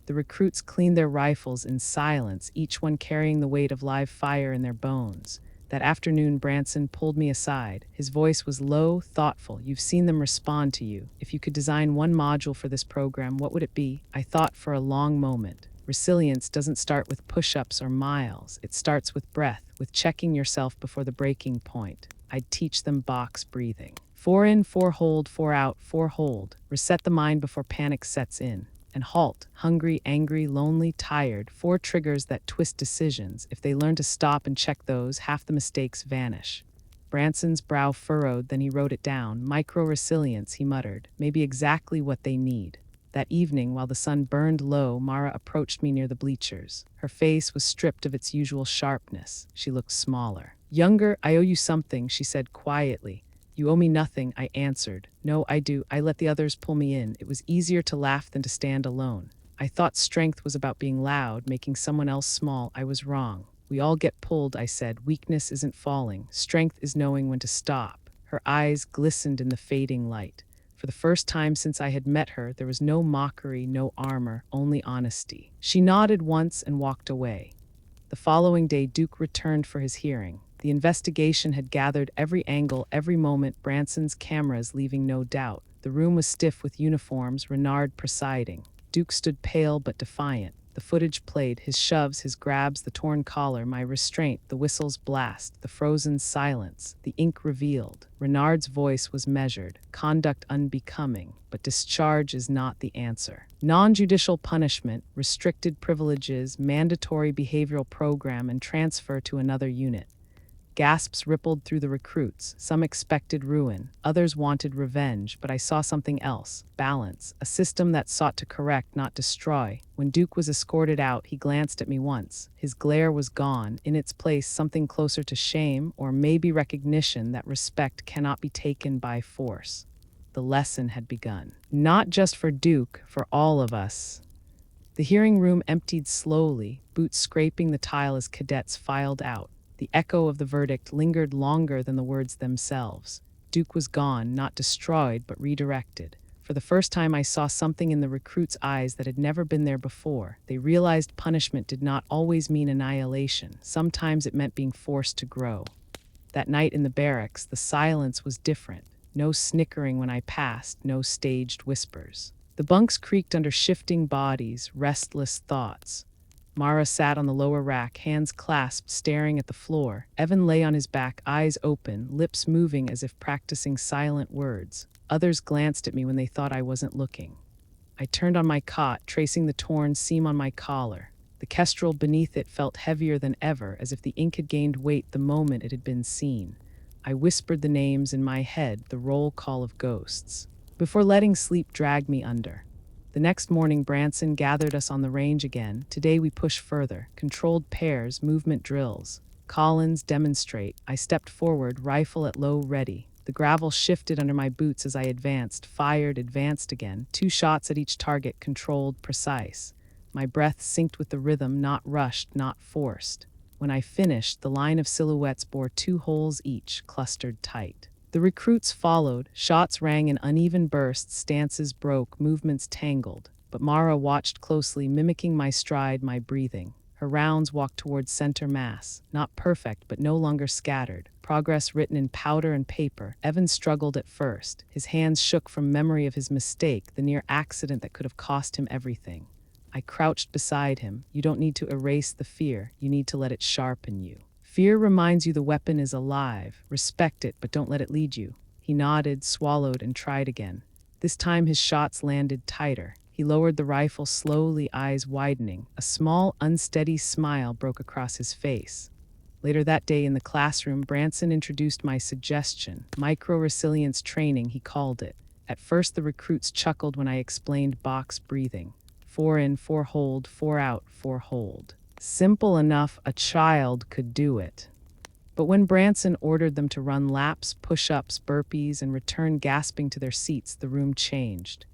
The recruits cleaned their rifles in silence, each one carrying the weight of live fire in their bones. That afternoon, Branson pulled me aside. His voice was low, thoughtful. You've seen them respond to you. If you could design one module for this program, what would it be? I thought for a long moment. Resilience doesn't start with push-ups or miles. It starts with breath, with checking yourself before the breaking point. I'd teach them box breathing. 4 in, 4 hold, 4 out, 4 hold. Reset the mind before panic sets in. And halt, hungry, angry, lonely, tired. 4 triggers that twist decisions. If they learn to stop and check those, half the mistakes vanish. Branson's brow furrowed, then he wrote it down. Micro-resilience, he muttered. Maybe exactly what they need. That evening, while the sun burned low, Mara approached me near the bleachers. Her face was stripped of its usual sharpness. She looked smaller. Younger, I owe you something, she said quietly. You owe me nothing, I answered. No, I do. I let the others pull me in. It was easier to laugh than to stand alone. I thought strength was about being loud, making someone else small. I was wrong. We all get pulled, I said. Weakness isn't falling. Strength is knowing when to stop. Her eyes glistened in the fading light. For the first time since I had met her, there was no mockery, no armor, only honesty. She nodded once and walked away. The following day, Duke returned for his hearing. The investigation had gathered every angle, every moment, Branson's cameras leaving no doubt. The room was stiff with uniforms, Renard presiding. Duke stood pale but defiant. The footage played, his shoves, his grabs, the torn collar, my restraint, the whistle's blast, the frozen silence, the ink revealed. Renard's voice was measured, conduct unbecoming, but discharge is not the answer. Non-judicial punishment, restricted privileges, mandatory behavioral program, and transfer to another unit. Gasps rippled through the recruits. Some expected ruin, others wanted revenge, but I saw something else: balance, a system that sought to correct, not destroy. When Duke was escorted out, he glanced at me once. His glare was gone. In its place, something closer to shame, or maybe recognition that respect cannot be taken by force. The lesson had begun. Not just for Duke, for all of us. The hearing room emptied slowly, boots scraping the tile as cadets filed out. The echo of the verdict lingered longer than the words themselves. Duke was gone, not destroyed, but redirected. For the first time, I saw something in the recruits' eyes that had never been there before. They realized punishment did not always mean annihilation. Sometimes it meant being forced to grow. That night in the barracks, the silence was different. No snickering when I passed, no staged whispers. The bunks creaked under shifting bodies, restless thoughts. Mara sat on the lower rack, hands clasped, staring at the floor. Evan lay on his back, eyes open, lips moving as if practicing silent words. Others glanced at me when they thought I wasn't looking. I turned on my cot, tracing the torn seam on my collar. The kestrel beneath it felt heavier than ever, as if the ink had gained weight the moment it had been seen. I whispered the names in my head, the roll call of ghosts, before letting sleep drag me under. The next morning, Branson gathered us on the range again. Today we push further. Controlled pairs, movement drills. Collins, demonstrate. I stepped forward, rifle at low, ready. The gravel shifted under my boots as I advanced, fired, advanced again. 2 shots at each target, controlled, precise. My breath synced with the rhythm, not rushed, not forced. When I finished, the line of silhouettes bore 2 holes each, clustered tight. The recruits followed. Shots rang in uneven bursts, stances broke, movements tangled. But Mara watched closely, mimicking my stride, my breathing. Her rounds walked towards center mass. Not perfect, but no longer scattered. Progress written in powder and paper. Evan struggled at first. His hands shook from memory of his mistake, the near accident that could have cost him everything. I crouched beside him. You don't need to erase the fear. You need to let it sharpen you. Fear reminds you the weapon is alive. Respect it, but don't let it lead you. He nodded, swallowed, and tried again. This time his shots landed tighter. He lowered the rifle slowly, eyes widening. A small, unsteady smile broke across his face. Later that day in the classroom, Branson introduced my suggestion. Micro-resilience training, he called it. At first, the recruits chuckled when I explained box breathing. 4 in, 4 hold, 4 out, 4 hold. Simple enough, a child could do it. But when Branson ordered them to run laps, push-ups, burpees, and return gasping to their seats, the room changed.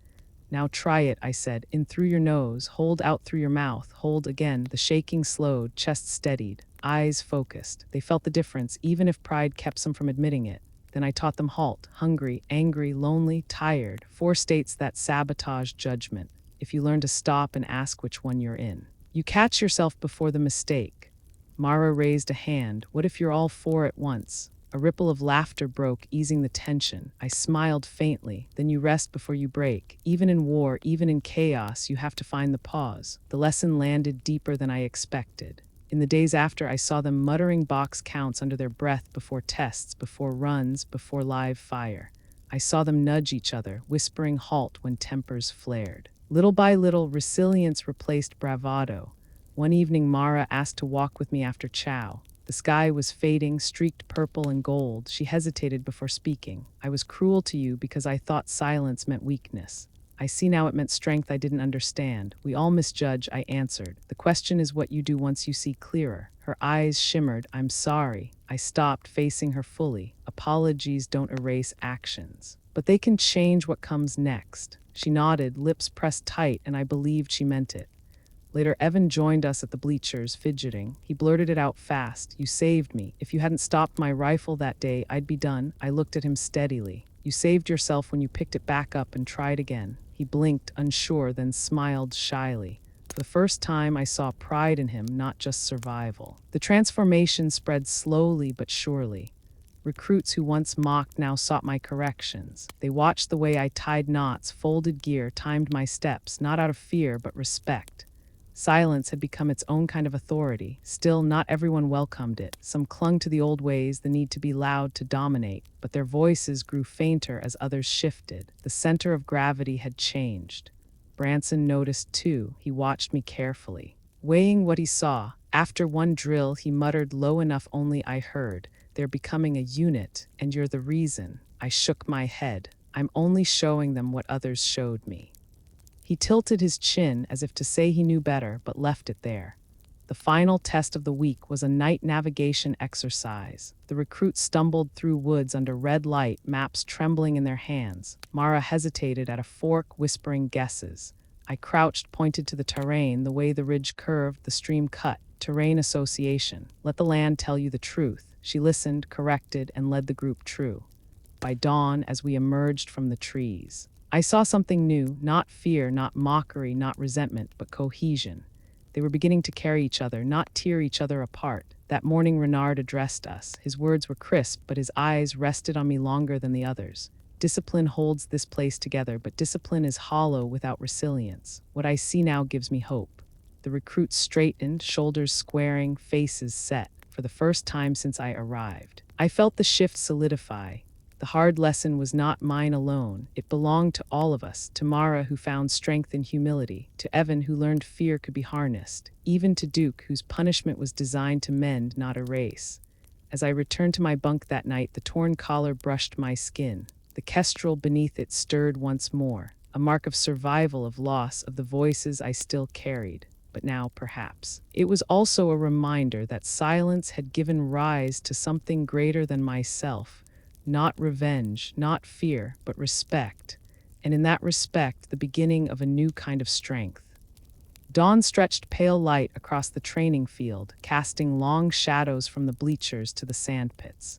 Now try it, I said. In through your nose, hold out through your mouth, hold again. The shaking slowed, chest steadied, eyes focused. They felt the difference, even if pride kept them from admitting it. Then I taught them halt, hungry, angry, lonely, tired. 4 states that sabotage judgment. If you learn to stop and ask which one you're in, you catch yourself before the mistake. Mara raised a hand. What if you're all 4 at once? A ripple of laughter broke, easing the tension. I smiled faintly. Then you rest before you break. Even in war, even in chaos, you have to find the pause. The lesson landed deeper than I expected. In the days after, I saw them muttering box counts under their breath before tests, before runs, before live fire. I saw them nudge each other, whispering halt when tempers flared. Little by little, resilience replaced bravado. One evening, Mara asked to walk with me after chow. The sky was fading, streaked purple and gold. She hesitated before speaking. I was cruel to you because I thought silence meant weakness. I see now it meant strength I didn't understand. We all misjudge, I answered. The question is what you do once you see clearer. Her eyes shimmered. I'm sorry. I stopped, facing her fully. Apologies don't erase actions, but they can change what comes next. She nodded, lips pressed tight, and I believed she meant it. Later, Evan joined us at the bleachers, fidgeting. He blurted it out fast. You saved me. If you hadn't stopped my rifle that day, I'd be done. I looked at him steadily. You saved yourself when you picked it back up and tried again. He blinked, unsure, then smiled shyly. For the first time, I saw pride in him, not just survival. The transformation spread slowly but surely. Recruits who once mocked now sought my corrections. They watched the way I tied knots, folded gear, timed my steps, not out of fear but respect. Silence had become its own kind of authority. Still, not everyone welcomed it. Some clung to the old ways, the need to be loud to dominate, but their voices grew fainter as others shifted. The center of gravity had changed. Branson noticed too. He watched me carefully, weighing what he saw. After one drill, he muttered low enough only I heard, They're becoming a unit, and you're the reason. I shook my head. I'm only showing them what others showed me. He tilted his chin as if to say he knew better, but left it there. The final test of the week was a night navigation exercise. The recruits stumbled through woods under red light, maps trembling in their hands. Mara hesitated at a fork, whispering guesses. I crouched, pointed to the terrain, the way the ridge curved, the stream cut. Terrain association. Let the land tell you the truth. She listened, corrected, and led the group true. By dawn, as we emerged from the trees, I saw something new, not fear, not mockery, not resentment, but cohesion. They were beginning to carry each other, not tear each other apart. That morning Renard addressed us. His words were crisp, but his eyes rested on me longer than the others. Discipline holds this place together, but discipline is hollow without resilience. What I see now gives me hope. The recruits straightened, shoulders squaring, faces set. For the first time since I arrived, I felt the shift solidify. The hard lesson was not mine alone. It belonged to all of us, to Mara, who found strength in humility, to Evan, who learned fear could be harnessed, even to Duke, whose punishment was designed to mend, not erase. As I returned to my bunk that night, the torn collar brushed my skin. The kestrel beneath it stirred once more, a mark of survival, of loss, of the voices I still carried. But now, perhaps, it was also a reminder that silence had given rise to something greater than myself. Not revenge, not fear, but respect. And in that respect, the beginning of a new kind of strength. Dawn stretched pale light across the training field, casting long shadows from the bleachers to the sandpits.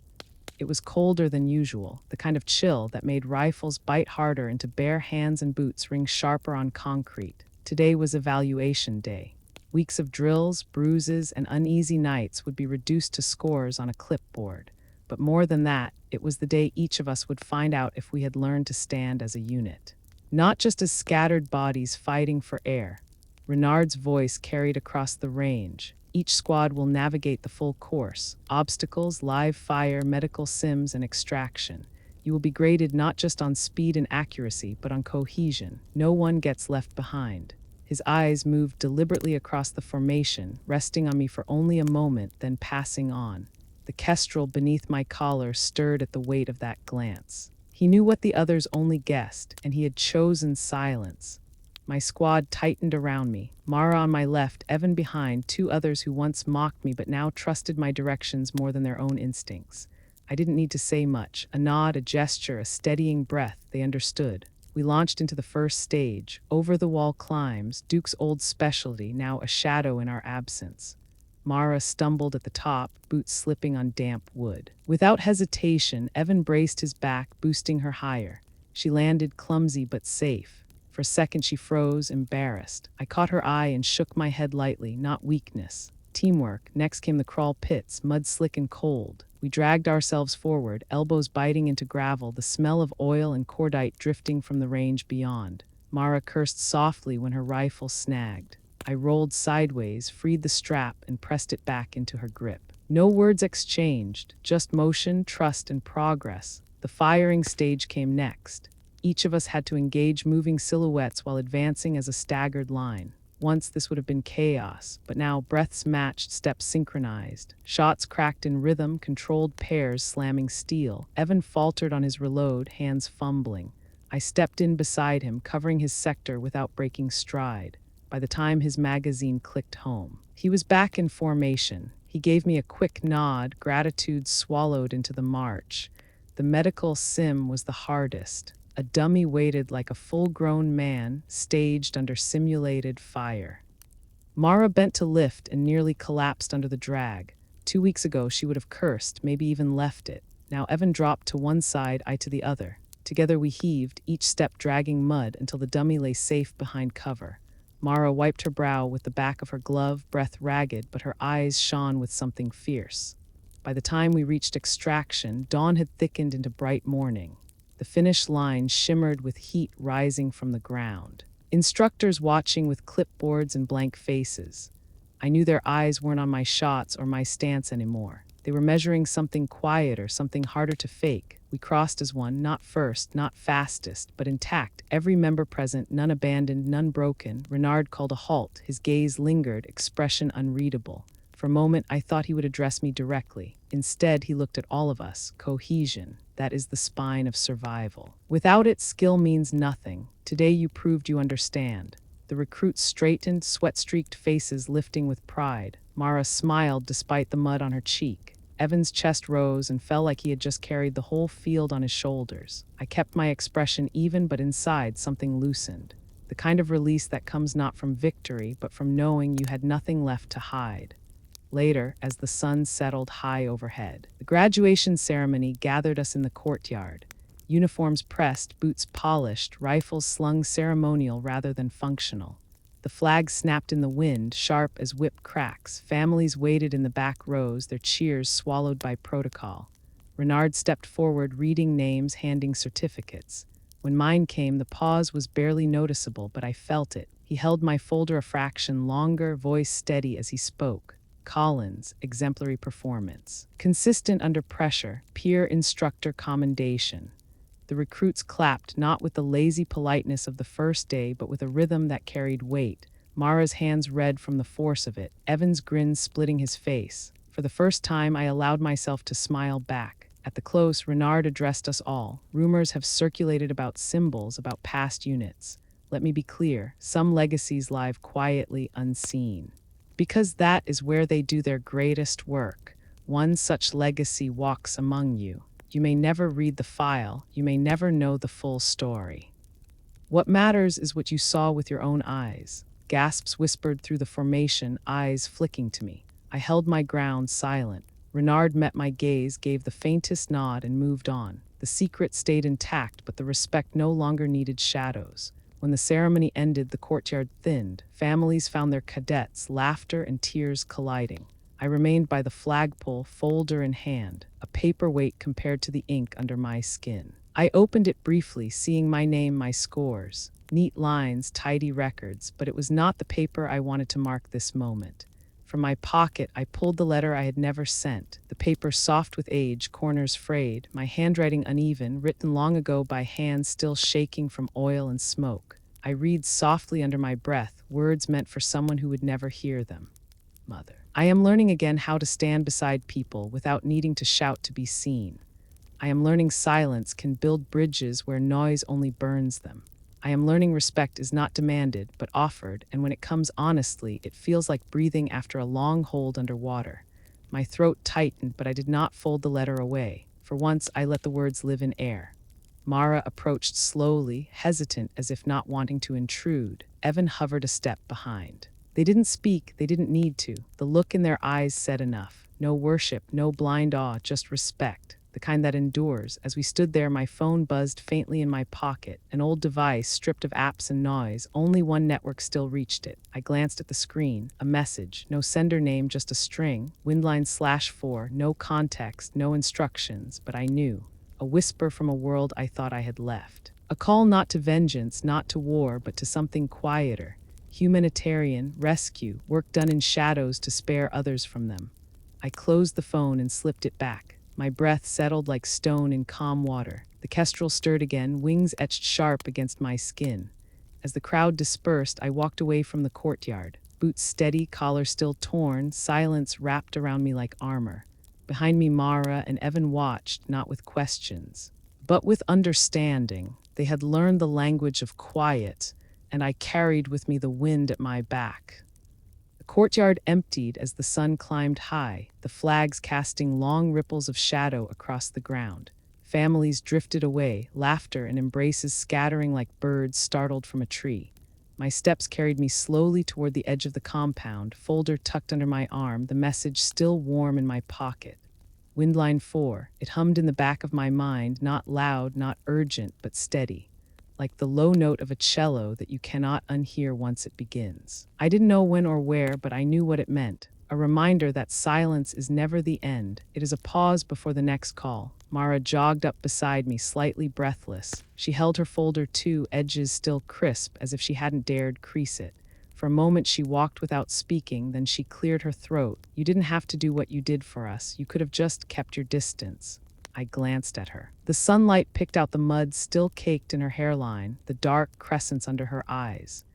It was colder than usual, the kind of chill that made rifles bite harder into bare hands and boots ring sharper on concrete. Today was evaluation day. Weeks of drills, bruises, and uneasy nights would be reduced to scores on a clipboard. But more than that, it was the day each of us would find out if we had learned to stand as a unit. Not just as scattered bodies fighting for air. Renard's voice carried across the range. Each squad will navigate the full course. Obstacles, live fire, medical sims, and extraction. You will be graded not just on speed and accuracy, but on cohesion. No one gets left behind. His eyes moved deliberately across the formation, resting on me for only a moment, then passing on. The kestrel beneath my collar stirred at the weight of that glance. He knew what the others only guessed, and he had chosen silence. My squad tightened around me. Mara on my left, Evan behind, two others who once mocked me but now trusted my directions more than their own instincts. I didn't need to say much. A nod, a gesture, a steadying breath. They understood. We launched into the first stage. Over-the-wall climbs, Duke's old specialty, now a shadow in our absence. Mara stumbled at the top, boots slipping on damp wood. Without hesitation, Evan braced his back, boosting her higher. She landed clumsy but safe. For a second she froze, embarrassed. I caught her eye and shook my head lightly, not weakness. Teamwork. Next came the crawl pits, mud slick and cold. We dragged ourselves forward, elbows biting into gravel, the smell of oil and cordite drifting from the range beyond. Mara cursed softly when her rifle snagged. I rolled sideways, freed the strap, and pressed it back into her grip. No words exchanged, just motion, trust, and progress. The firing stage came next. Each of us had to engage moving silhouettes while advancing as a staggered line. Once this would have been chaos, but now breaths matched, steps synchronized. Shots cracked in rhythm, controlled pairs slamming steel. Evan faltered on his reload, hands fumbling. I stepped in beside him, covering his sector without breaking stride. By the time his magazine clicked home, he was back in formation. He gave me a quick nod, gratitude swallowed into the march. The medical sim was the hardest. A dummy waited like a full-grown man, staged under simulated fire. Mara bent to lift and nearly collapsed under the drag. 2 weeks ago, she would have cursed, maybe even left it. Now Evan dropped to one side, I to the other. Together we heaved, each step dragging mud until the dummy lay safe behind cover. Mara wiped her brow with the back of her glove, breath ragged, but her eyes shone with something fierce. By the time we reached extraction, dawn had thickened into bright morning. The finish line shimmered with heat rising from the ground. Instructors watching with clipboards and blank faces. I knew their eyes weren't on my shots or my stance anymore. They were measuring something quieter, something harder to fake. We crossed as one, not first, not fastest, but intact. Every member present, none abandoned, none broken. Renard called a halt. His gaze lingered, expression unreadable. For a moment, I thought he would address me directly. Instead, he looked at all of us. Cohesion. That is the spine of survival. Without it, skill means nothing. Today you proved you understand. The recruits straightened, sweat-streaked faces lifting with pride. Mara smiled despite the mud on her cheek. Evan's chest rose and fell like he had just carried the whole field on his shoulders. I kept my expression even, but inside something loosened. The kind of release that comes not from victory, but from knowing you had nothing left to hide. Later, as the sun settled high overhead, the graduation ceremony gathered us in the courtyard. Uniforms pressed, boots polished, rifles slung ceremonial rather than functional. The flag snapped in the wind, sharp as whip cracks. Families waited in the back rows, their cheers swallowed by protocol. Renard stepped forward, reading names, handing certificates. When mine came, the pause was barely noticeable, but I felt it. He held my folder a fraction longer, voice steady as he spoke. Collins, exemplary performance. Consistent under pressure, peer instructor commendation. The recruits clapped, not with the lazy politeness of the first day, but with a rhythm that carried weight. Mara's hands red from the force of it, Evan's grin splitting his face. For the first time, I allowed myself to smile back. At the close, Renard addressed us all. Rumors have circulated about symbols, about past units. Let me be clear, some legacies lie quietly unseen. Because that is where they do their greatest work. One such legacy walks among you. You may never read the file, you may never know the full story. What matters is what you saw with your own eyes. Gasps whispered through the formation, eyes flicking to me. I held my ground, silent. Renard met my gaze, gave the faintest nod, and moved on. The secret stayed intact, but the respect no longer needed shadows. When the ceremony ended, the courtyard thinned. Families found their cadets, laughter and tears colliding. I remained by the flagpole, folder in hand, a paperweight compared to the ink under my skin. I opened it briefly, seeing my name, my scores. Neat lines, tidy records, but it was not the paper I wanted to mark this moment. From my pocket, I pulled the letter I had never sent, the paper soft with age, corners frayed, my handwriting uneven, written long ago by hands still shaking from oil and smoke. I read softly under my breath, words meant for someone who would never hear them. Mother. I am learning again how to stand beside people without needing to shout to be seen. I am learning silence can build bridges where noise only burns them. I am learning respect is not demanded, but offered, and when it comes honestly, it feels like breathing after a long hold underwater. My throat tightened, but I did not fold the letter away. For once, I let the words live in air. Mara approached slowly, hesitant as if not wanting to intrude. Evan hovered a step behind. They didn't speak, they didn't need to. The look in their eyes said enough. No worship, no blind awe, just respect. The kind that endures. As we stood there, my phone buzzed faintly in my pocket, an old device stripped of apps and noise. Only one network still reached it. I glanced at the screen. A message. No sender name, just a string. Windline/4. No context, no instructions, but I knew. A whisper from a world I thought I had left. A call not to vengeance, not to war, but to something quieter. Humanitarian, rescue, work done in shadows to spare others from them. I closed the phone and slipped it back. My breath settled like stone in calm water. The kestrel stirred again, wings etched sharp against my skin. As the crowd dispersed, I walked away from the courtyard. Boots steady, collar still torn, silence wrapped around me like armor. Behind me, Mara and Evan watched, not with questions, but with understanding. They had learned the language of quiet, and I carried with me the wind at my back. The courtyard emptied as the sun climbed high, the flags casting long ripples of shadow across the ground. Families drifted away, laughter and embraces scattering like birds startled from a tree. My steps carried me slowly toward the edge of the compound, folder tucked under my arm, the message still warm in my pocket. Windline 4. It hummed in the back of my mind, not loud, not urgent, but steady. Like the low note of a cello that you cannot unhear once it begins. I didn't know when or where, but I knew what it meant. A reminder that silence is never the end. It is a pause before the next call. Mara jogged up beside me, slightly breathless. She held her folder too, edges still crisp, as if she hadn't dared crease it. For a moment she walked without speaking, then she cleared her throat. You didn't have to do what you did for us. You could have just kept your distance. I glanced at her. The sunlight picked out the mud still caked in her hairline, the dark crescents under her eyes.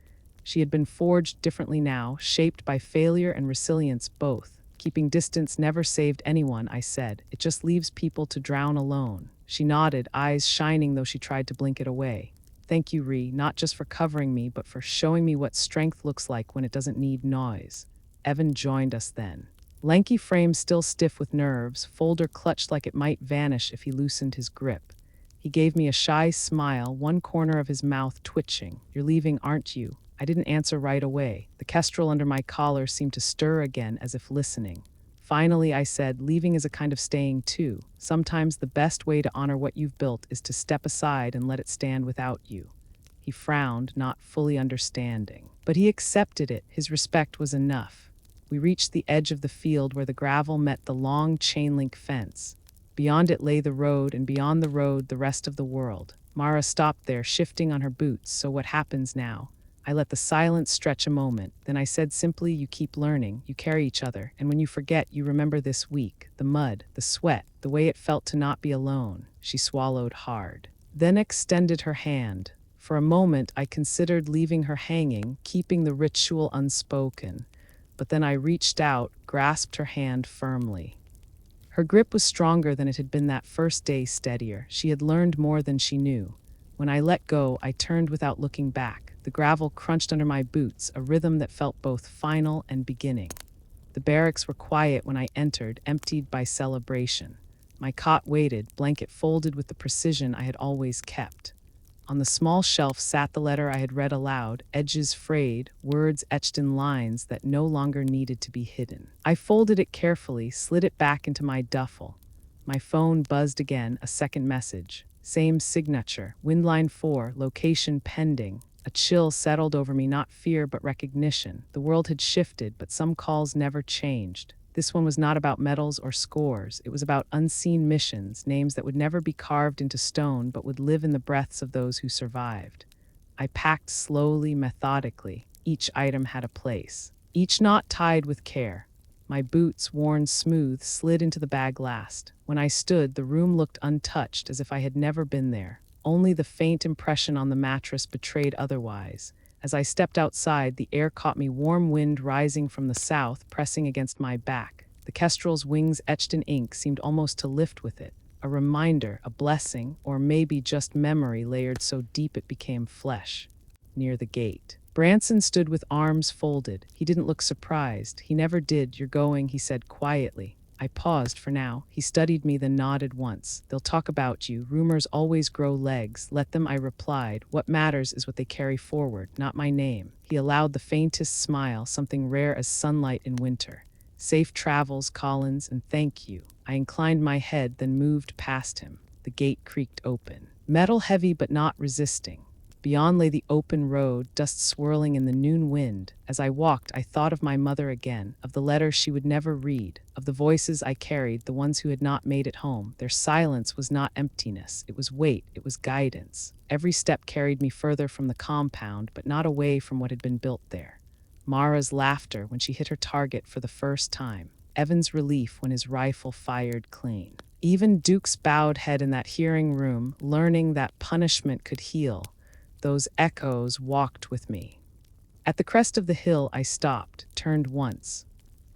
She had been forged differently now, shaped by failure and resilience both. Keeping distance never saved anyone, I said. It just leaves people to drown alone. She nodded, eyes shining though she tried to blink it away. Thank you, Ree, not just for covering me, but for showing me what strength looks like when it doesn't need noise. Evan joined us then. Lanky frame still stiff with nerves, folder clutched like it might vanish if he loosened his grip. He gave me a shy smile, one corner of his mouth twitching. You're leaving, aren't you? I didn't answer right away. The kestrel under my collar seemed to stir again as if listening. Finally, I said, leaving is a kind of staying too. Sometimes the best way to honor what you've built is to step aside and let it stand without you. He frowned, not fully understanding. But he accepted it. His respect was enough. We reached the edge of the field where the gravel met the long chain-link fence. Beyond it lay the road, and beyond the road the rest of the world. Mara stopped there, shifting on her boots. So what happens now? I let the silence stretch a moment. Then I said simply, you keep learning, you carry each other, and when you forget, you remember this week, the mud, the sweat, the way it felt to not be alone. She swallowed hard, then extended her hand. For a moment, I considered leaving her hanging, keeping the ritual unspoken. But then I reached out, grasped her hand firmly. Her grip was stronger than it had been that first day, steadier. She had learned more than she knew. When I let go, I turned without looking back. The gravel crunched under my boots, a rhythm that felt both final and beginning. The barracks were quiet when I entered, emptied by celebration. My cot waited, blanket folded with the precision I had always kept. On the small shelf sat the letter I had read aloud, edges frayed, words etched in lines that no longer needed to be hidden. I folded it carefully, slid it back into my duffel. My phone buzzed again, a second message. Same signature, Windline 4, location pending. A chill settled over me, not fear but recognition. The world had shifted, but some calls never changed. This one was not about medals or scores. It was about unseen missions, names that would never be carved into stone but would live in the breaths of those who survived. I packed slowly, methodically. Each item had a place, each knot tied with care. My boots, worn smooth, slid into the bag last. When I stood, the room looked untouched, as if I had never been there. Only the faint impression on the mattress betrayed otherwise. As I stepped outside, the air caught me, warm wind rising from the south, pressing against my back. The kestrel's wings etched in ink seemed almost to lift with it. A reminder, a blessing, or maybe just memory layered so deep it became flesh. Near the gate, Branson stood with arms folded. He didn't look surprised. He never did. You're going, he said quietly. I paused for now. He studied me, then nodded once. They'll talk about you. Rumors always grow legs. Let them, I replied. What matters is what they carry forward, not my name. He allowed the faintest smile, something rare as sunlight in winter. Safe travels, Collins, and thank you. I inclined my head, then moved past him. The gate creaked open. Metal heavy but not resisting. Beyond lay the open road, dust swirling in the noon wind. As I walked, I thought of my mother again, of the letters she would never read, of the voices I carried, the ones who had not made it home. Their silence was not emptiness. It was weight. It was guidance. Every step carried me further from the compound, but not away from what had been built there. Mara's laughter when she hit her target for the first time. Evan's relief when his rifle fired clean. Even Duke's bowed head in that hearing room, learning that punishment could heal. Those echoes walked with me. At the crest of the hill, I stopped, turned once.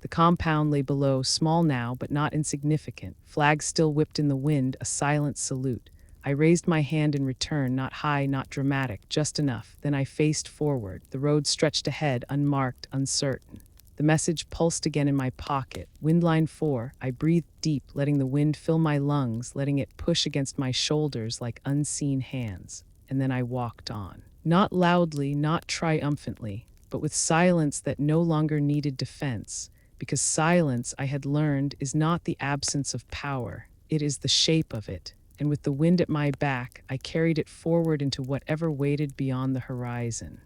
The compound lay below, small now, but not insignificant. Flags still whipped in the wind, a silent salute. I raised my hand in return, not high, not dramatic, just enough. Then I faced forward. The road stretched ahead, unmarked, uncertain. The message pulsed again in my pocket. Windline 4. I breathed deep, letting the wind fill my lungs, letting it push against my shoulders like unseen hands. And then I walked on. Not loudly, not triumphantly, but with silence that no longer needed defense, because silence, I had learned, is not the absence of power. It is the shape of it. And with the wind at my back, I carried it forward into whatever waited beyond the horizon.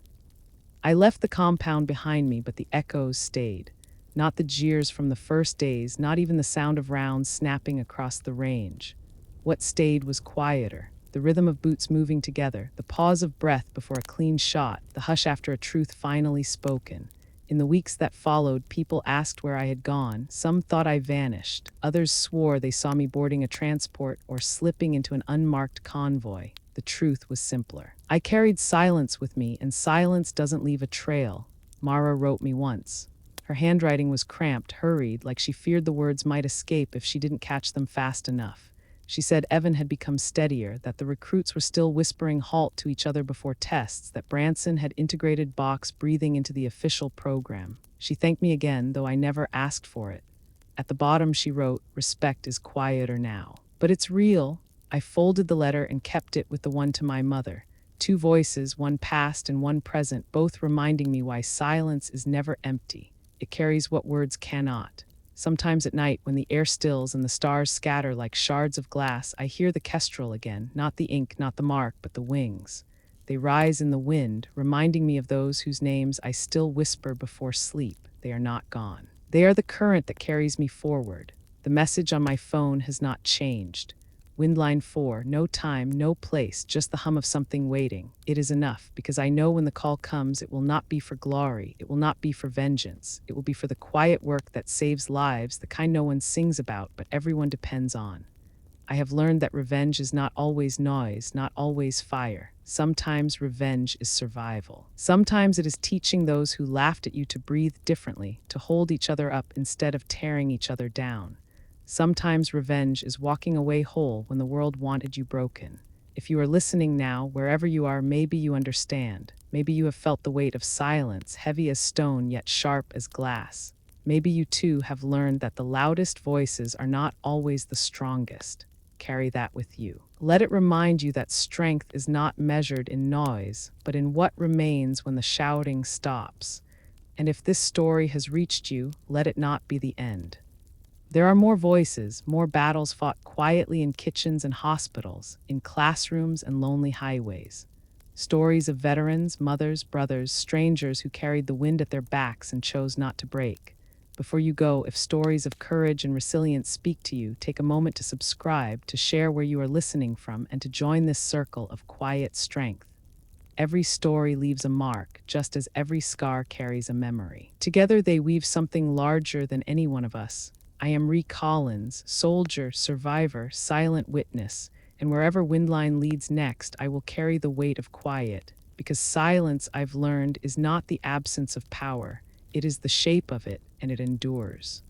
I left the compound behind me, but the echoes stayed. Not the jeers from the first days, not even the sound of rounds snapping across the range. What stayed was quieter. The rhythm of boots moving together, the pause of breath before a clean shot, the hush after a truth finally spoken. In the weeks that followed, people asked where I had gone. Some thought I vanished. Others swore they saw me boarding a transport or slipping into an unmarked convoy. The truth was simpler. I carried silence with me, and silence doesn't leave a trail. Mara wrote me once. Her handwriting was cramped, hurried, like she feared the words might escape if she didn't catch them fast enough. She said Evan had become steadier, that the recruits were still whispering halt to each other before tests, that Branson had integrated box breathing into the official program. She thanked me again, though I never asked for it. At the bottom she wrote, "Respect is quieter now." But it's real. I folded the letter and kept it with the one to my mother. Two voices, one past and one present, both reminding me why silence is never empty. It carries what words cannot. Sometimes at night, when the air stills and the stars scatter like shards of glass, I hear the kestrel again, not the ink, not the mark, but the wings. They rise in the wind, reminding me of those whose names I still whisper before sleep. They are not gone. They are the current that carries me forward. The message on my phone has not changed. Windline 4, no time, no place, just the hum of something waiting. It is enough, because I know when the call comes, it will not be for glory, it will not be for vengeance. It will be for the quiet work that saves lives, the kind no one sings about, but everyone depends on. I have learned that revenge is not always noise, not always fire. Sometimes revenge is survival. Sometimes it is teaching those who laughed at you to breathe differently, to hold each other up instead of tearing each other down. Sometimes revenge is walking away whole when the world wanted you broken. If you are listening now, wherever you are, maybe you understand. Maybe you have felt the weight of silence, heavy as stone yet sharp as glass. Maybe you too have learned that the loudest voices are not always the strongest. Carry that with you. Let it remind you that strength is not measured in noise, but in what remains when the shouting stops. And if this story has reached you, let it not be the end. There are more voices, more battles fought quietly in kitchens and hospitals, in classrooms and lonely highways. Stories of veterans, mothers, brothers, strangers who carried the wind at their backs and chose not to break. Before you go, if stories of courage and resilience speak to you, take a moment to subscribe, to share where you are listening from, and to join this circle of quiet strength. Every story leaves a mark, just as every scar carries a memory. Together they weave something larger than any one of us. I am Ree Collins, soldier, survivor, silent witness, and wherever Windline leads next, I will carry the weight of quiet, because silence, I've learned, is not the absence of power. It is the shape of it, and it endures.